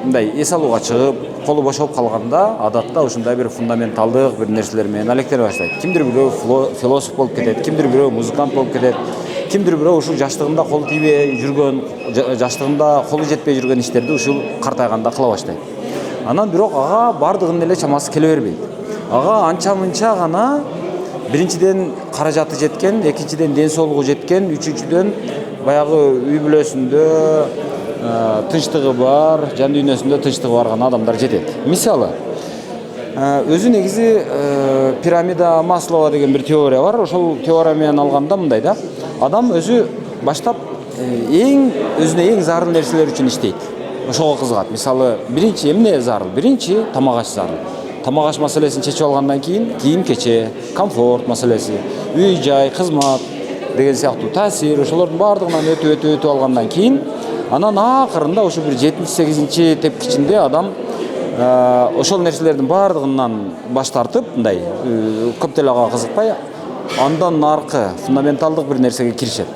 мындай эс алууга чыгып, колу бошоп калганда, адатта ушундай бир фундаменталдык бир нерселер менен алектене баштайт. Кимдир бирөө философ болуп кетет, кимдир бирөө музыкант болуп кетет, кимдир бирөө ушул жаштыгында колу тийбей жүргөн, жаштыгында колу жетпей жүргөн иштерди ушул картайганда кыла баштайт. Анан бирок ага бардыгынын эле чамасы келе бербейт. Ага анча-мынча гана биринчиден каражаты жеткен, экинчиден ден соолугу жеткен, үчүнчүдөн баягы үй бүлөсүндө тынчтыгы бар, жан дүйнөсүндө тынчтыгы бар гана адамдар жетет. Мисалы, өзү негизи пирамида Маслова деген бир теория бар. Ошол теория менен алганда мындай да, адам өзү баштап өзүнө эң зарыл нерселер үчүн иштейт. Ошого кызыгат. Мисалы, биринчи эмне зарыл? Биринчи тамак аш зарыл. Тамак аш маселесин чечип алгандан кийин кийим кече, комфорт маселеси, үй жай, кызмат деген сыяктуу таасир, ошолордун бардыгынан өтүп алгандан кийин, анан акырында ушу бир 7-8 тепкичинде адам ошол нерселердин бардыгынан баш тартып, мындай көп деле ага кызыкпай, андан наркы фундаменталдык бир нерсеге киришет.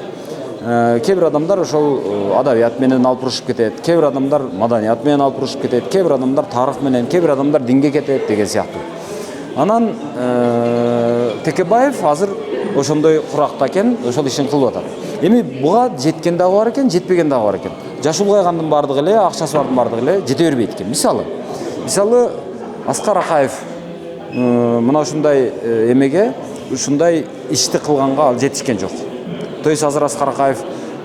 Кээ бир адамдар ошол адабият менен алып урушуп кетет, кээ бир адамдар маданият менен алып урушуп кетет, кээ бир адамдар тарых менен, кээ бир адамдар динге кетет деген сыяктуу. Анан Текебаев азыр ошондой куракта экен, ошол ишин кылып атат. Эми буга жеткен дагы бар экен, жетпеген дагы бар экен. Жаш улгайгандын бардыгы эле, акчасы бардын бардыгы эле жете бербейт экен. Мисалы Аскар Акаев мына ушундай эмеге, ушундай ишти кылганга ал жетишкен жок. То есть азыр Аскар Акаев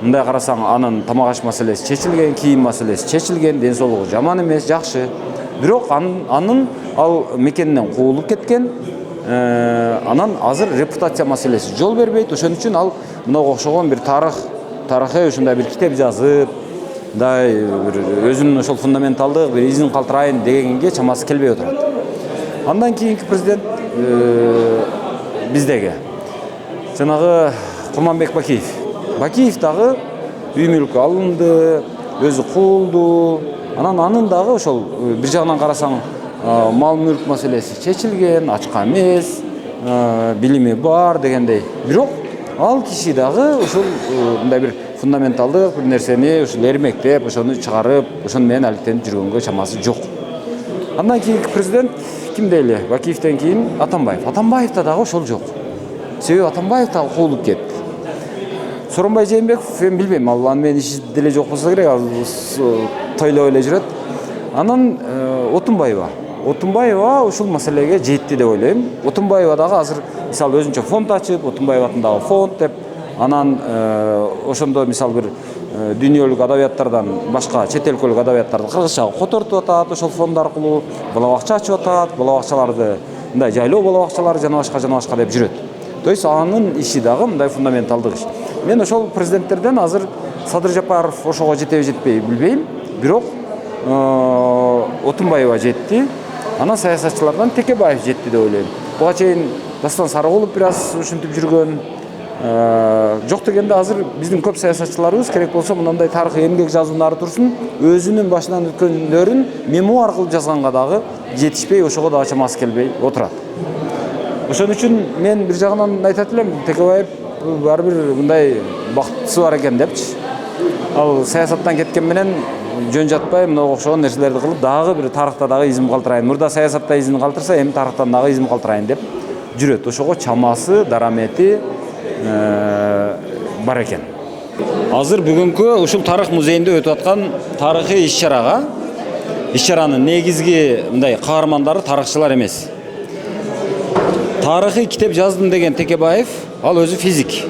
мындай карасаң, анын тамак аш маселеси чечилген, кийим маселеси чечилген, ден соолугу жаман эмес, жакшы. Бирок анын ал мекенинен куулуп кеткен. Анан азыр репутация маселеси жол бербейт. Ошон үчүн ал мынага окшогон бир тарыхый ушундай бир китеп жазып, мындай бир өзүнүн ошол фундаменталдык бир изин калтырайын дегенге чамасы келбей отурат. Андан кийинки президент биздеги жанагы Курманбек Бакиев. Бакиев дагы үй мүлкү алынды, өзү куулду. Анын дагы ошол бир жагынан карасаң, мал мүлк маселеси чечилген, ачка эмес, билими бар дегендей. Бирок ал киши дагы ушул мындай бир фундаменталдык бир нерсени ушул эрмектеп, ошону чыгарып, ошону менен алектенип жүргөнгө чамасы жок. Андан кийинки президент ким дейли? Бакиевден кийин Атамбаев. Атамбаевда дагы ошол жок. Себеби Атамбаев дагы куулуп кетти. Сооронбай Жээнбеков мен билбейм, ал менен иши деле жок болсо керек, ал тойлоп эле жүрөт. Анан Отунбаева ушул маселеге жетти деп ойлойм. Отунбаева дагы азыр мисалы өзүнчө фонд ачып, Отунбаева атындагы фонд деп, анан ошондо мисалы бир дүйнөлүк адабияттардан башка чет өлкөлүк адабияттарды кыргызчага котортуп атат, ошол фонд аркылуу бала бакча ачып атат, бала бакчаларды мындай жайлоо бала бакчалары жана башка деп жүрөт. То есть анын иши дагы мындай фундаменталдык иш. Мен ошол президенттерден азыр Садыр Жапаров ошого жетеби жетпей билбейм, бирок Отунбаева жетти. Анан саясатчылардан Текебаев жетти деп ойлойм. Буга чейин Дастан Сарыгулов бир аз ушинтип жүргөн. Жок дегенде азыр биздин көп саясатчыларыбыз керек болсо мындай тарыхый эмгек жазуунары турсун, өзүнүн башынан өткөндөрүн мемуар кылып жазганга дагы жетишпей, ошого дагы чамасы келбей отурат. Ошон үчүн мен бир жагынан айтат элем, Текебаев баары бир мындай бактысы бар экен депчи. Ал саясаттан кеткен менен жөн жатпай, мына окшогон нерселерди кылып, дагы бир тарыхта дагы изим калтырайын. Мурда саясатта изин калтырса, эми тарыхтан дагы изим калтырайын деп жүрөт. Ошого чамасы, дарамети бар экен. Азыр бүгүнкү ушул тарых музейинде өтүп аткан тарыхый иш-чаранын негизги мындай каармандары тарыхчылар эмес. Тарыхый китеп жаздым деген Текебаев, ал өзү физик.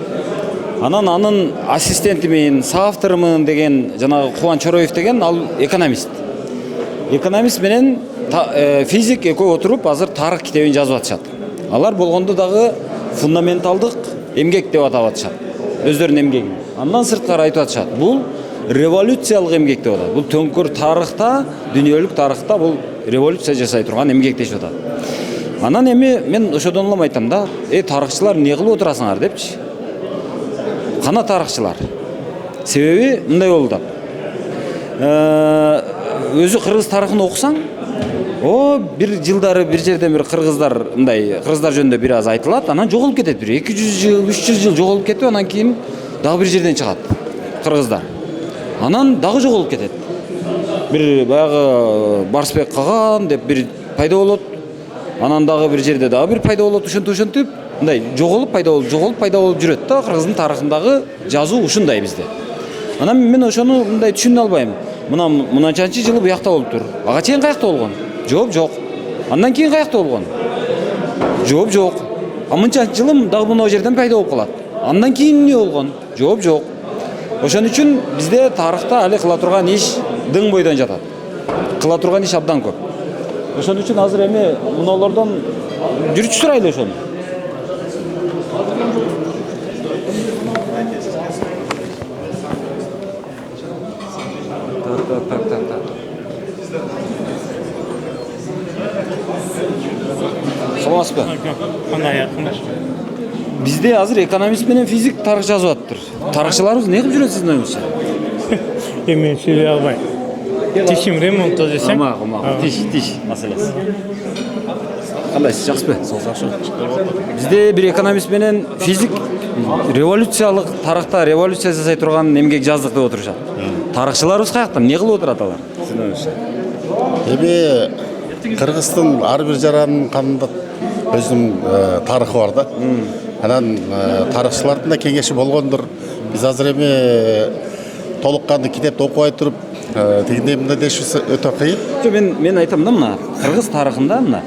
Анан анын ассистентимин, соавторумун деген жанагы Кубан Чороев деген ал экономист. Экономист менен физик экөө отуруп азыр тарых китебин жазып атышат. Алар болгондо дагы фундаменталдык эмгек деп атап атышат. Өздөрүнүн эмгегин. Андан сырткары айтып атышат. Бул революциялык эмгек деп атат. Бул төңкөр тарыхта, дүйнөлүк тарыхта бул революция жасай турган эмгек деп атат. Анан эми мен ошодон эле айтам да, тарыхчылар эмне кылып отурасыңар депчи. Кана тарыхчылар. Себеби мындай болду да. Өзү кыргыз тарыхын окусаң, бир жылдары бир жерден бир кыргыздар жөнүндө бир аз айтылат, анан жоголуп кетет. Бир 200 жыл, 300 жыл жоголуп кетип, анан кийин дагы бир жерден чыгат кыргыздар. Анан дагы жоголуп кетет. Бир баягы Барсбек Каган деп бир пайда болот. Анан дагы бир жерде дагы бир пайда болот, ушинтип, мындай жоголуп пайда болуп жүрөт да. Кыргыздын тарыхындагы жазуу ушундай bizde. Анан мен ошону мындай түшүнө албайм. Мынанчанчы жылы буякта болуптур. Ага чейин каякта болгон? Жооп жок. Андан кийин каякта болгон? Жооп жок. А мынчанчы жылы дагы мына жерден пайда болуп калат. Андан кийин эмне болгон? Жооп жок. Ошон үчүн бизде тарыхта али кыла турган иш дың бойдон жатат. Кыла турган иш абдан көп. Ошон үчүн азыр эми мыналардан жүрүч сурайлы ошону. Саламатсызбы? Бизде азыр экономист менен физик тарых жазып атыптыр. Тарыхчыларыбыз эмне кылып жүрөт сиздин оюңузча? Эми сөйлөй албайм. Тишим ремонтто десем. Тиш маселеси. Кандайсыз, жакшысызбы? Бизде бир экономист менен физик революциялык тарыхта революция жасай турган эмгек жаздык деп отурушат. Тарыхчыларыбыз каякта? Эмне кылып отурат алар? Сиздин оюңузча? Эми Кыргыздын ар бир жаранын канында өзүнүн тарыхы бар да. Анан тарыхчылардын да кеңеши болгондур. Биз азыр эми толук кандуу китепти окубай туруп дегенде мында дешесі өте қиын. Мен айтамын да, мына қырғыз тарихында, мына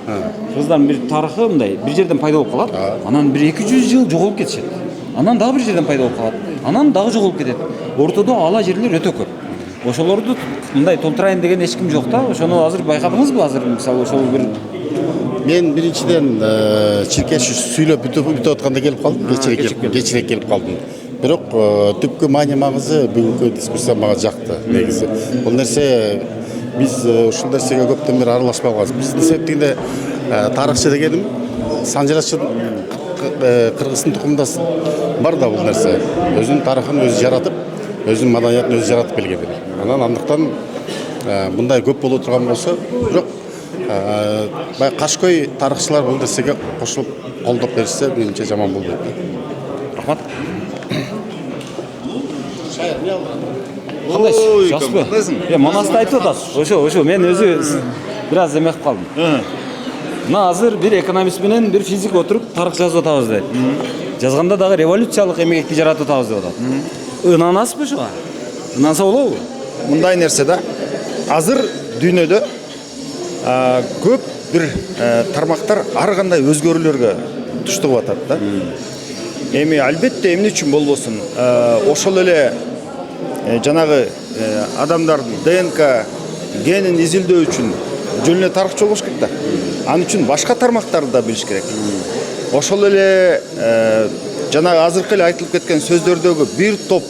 қырғыздардың бір тарихы мындай, бір жерден пайда болып қалады, анан бір 200 жыл жоғалып кетишет. Анан дагы бір жерден пайда болып қалады, анан дагы жоғалып кетет. Ортодо ала жерлер өтө көп. Ошолорду мындай толтурайын деген ешким жок да. Ошону азыр байкадыңызбы? Азыр мисалы ошол бир Мен биринчиден чиркеш сүйлөп бүтүп атканда келип калдым, кечирээк келип калдым. Бирок түпкү маани маңызы бүгүнкү дискуссия мага жакты негизи. Бул нерсе биз ушул нерсеге көптөн бери аралашпай калабыз. Биздин септигинде тарыхчы дегеним Санжырачы кыргыздын тукумдас бар да бул нерсе. Өзүнүн тарыхын өзү жаратып, өзүнүн маданиятын өзү жаратып келген. Анан андыктан мындай көп боло турган болсо, бирок кашкой тарыхчылар бул нерсеге кошулуп колдоп беришсе, менимче жаман болбойт. Рахмат. Кандайсың? Жакшыбы? Манасты айтып атасыз. Ошо мен өзү бир аз эме кылып калдым. Мына азыр бир экономист менен бир физик отуруп тарых жазып атабыз дейт. Жазганда дагы революциялык эмгекти жаратып атабыз деп атат. Ынанасызбы ошого? Ынанса болобу? Мындай нерсе да. Азыр дүйнөдө көп бир тармактар ар кандай өзгөрүүлөргө туштугуп атат да. Эми албетте эмне үчүн болбосун? Ошол эле жанагы адамдардын ДНК генин изилдөө үчүн жөн эле тарыхчы болуш керек да. Ал үчүн башка тармактарды да билиш керек. Ошол эле жанагы азыркы эле айтылып кеткен сөздөрдөгү бир топ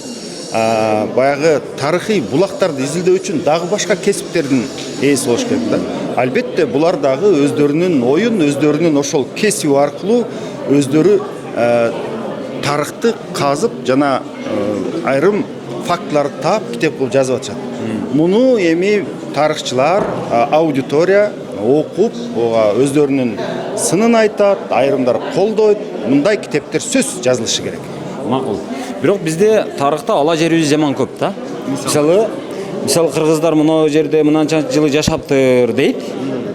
баягы тарыхый булактарды изилдөө үчүн дагы башка кесиптердин ээси болуш керек да. Албетте булар дагы өздөрүнүн оюн, өздөрүнүн ошол кесиби аркылуу өздөрү тарыхты казып жана айрым фактыларды таап китеп кылып жазып атышат. Муну эми тарыхчылар, аудитория окуп, өздөрүнүн сынын айтат, айрымдар колдойт. Мындай китептер сөзсүз жазылышы керек. Макул. Бирок бизде тарыхта ала жерибиз жаман көп да. Мисалы кыргыздар мына жерде мынанча жылы жашаптыр дейт.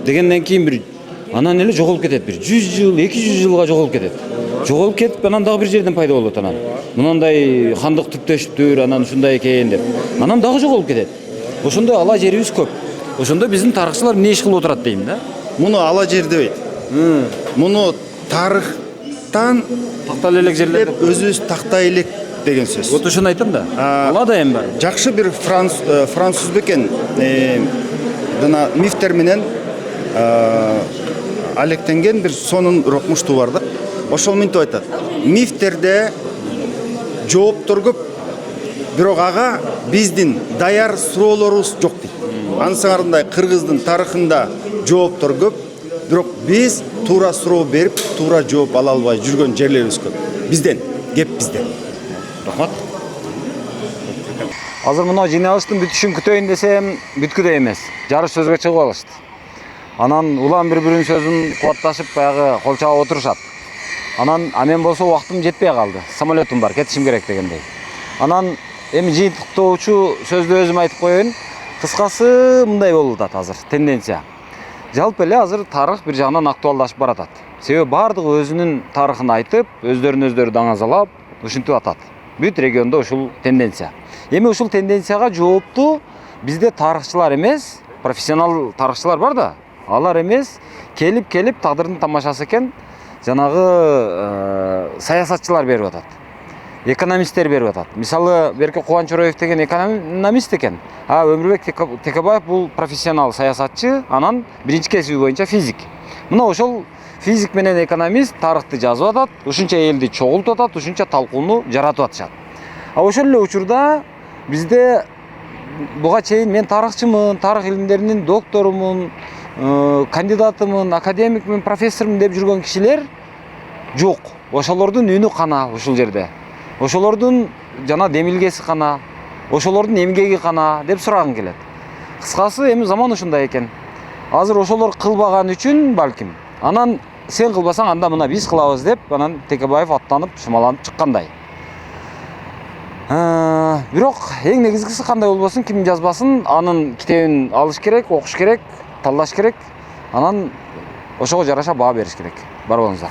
Дегенден кийин бир анан эле жоголуп кетет, бир 100 жыл, 200 жылга жоголуп кетет. Жоголуп кетип анан дагы бир жерден пайда болот анан. Мынандай хандык түптөшүптүр, анан ушундай экен деп. Анан дагы жоголуп кетет. Ошондой ала жерибиз көп. Ошондо биздин тарыхчылар эмне иш кылып отурат дейм да. Муну ала жер дебейт. Муну тарыхтан тактала элек жерлер деп өзүбүз тактай элек деген сөз. Вот ошону айтам да. Ала да эми бар. Жакшы бир француз бекен жана мифтер менен алектенген бир сонун рокмуштуу бар да. Ошол мынтип айтат. Мифтерде жооптор көп, бирок ага биздин даяр суроолорубуз жок дейт. Ансыңарындай кыргыздын тарыхында жооптор көп, бирок биз туура суроо берип, туура жооп ала албай жүргөн жерлерибиз көп. Бизден, кеп бизден. Рахмат. Азыр мына жыйналыштын бүтүшүн күтөйүн десем, бүткүдөй эмес. Жарыш сөзгө чыгып алышты. Анан улам бири-биринин сөзүн кубатташып баягы кол чаап отурушат. Анан мен болсо убактым жетпей калды. Самолетум бар, кетишим керек дегендей. Анан эми жыйынтыктоочу сөздү өзүм айтып коеюн. Кыскасы мындай болуп атат азыр тенденция. Жалпы эле азыр тарых бир жагынан актуалдашып баратат. Себеби бардыгы өзүнүн тарыхын айтып, өздөрү даңазалап, ушинтип атат. Бүт региондо ушул тенденция. Эми ушул тенденцияга жоопту бизде тарыхчылар эмес, профессионал тарыхчылар бар да, алар эмес, келип тагдырдын тамашасы экен, жанагы саясатчылар берип атат. Экономисттер берип атат. Мисалы, Берке Кубанчороев деген экономист экен. Өмүрбек Текебаев бул профессионал саясатчы, анан биринчи кесиби боюнча физик. Мына ошол физик менен экономист тарыхты жазып атат, ушунча элди чогултуп атат, ушунча талкууну жаратып атышат. Ошол эле учурда бизде буга чейин мен тарыхчымын, тарых илимдеринин докторумун, кандидатымын, академикмин, профессормун деп жүргөн кишилер жок. Ошолордун үнү кана ушул жерде. Ошолордун жана демилгеси кана, ошолордун эмгеги кана деп сурагым келет. Кыскасы эми заман ушундай экен. Азыр ошолор кылбаган үчүн балким. Анан сен кылбасаң анда мына биз кылабыз деп, анан Текебаев аттанып, шымаланып чыккандай. Бирок эң негизгиси кандай болбосун, ким жазбасын, анын китебин алыш керек, окуш керек, талдаш керек. Анан ошого жараша баа бериш керек. Бар болуңуздар.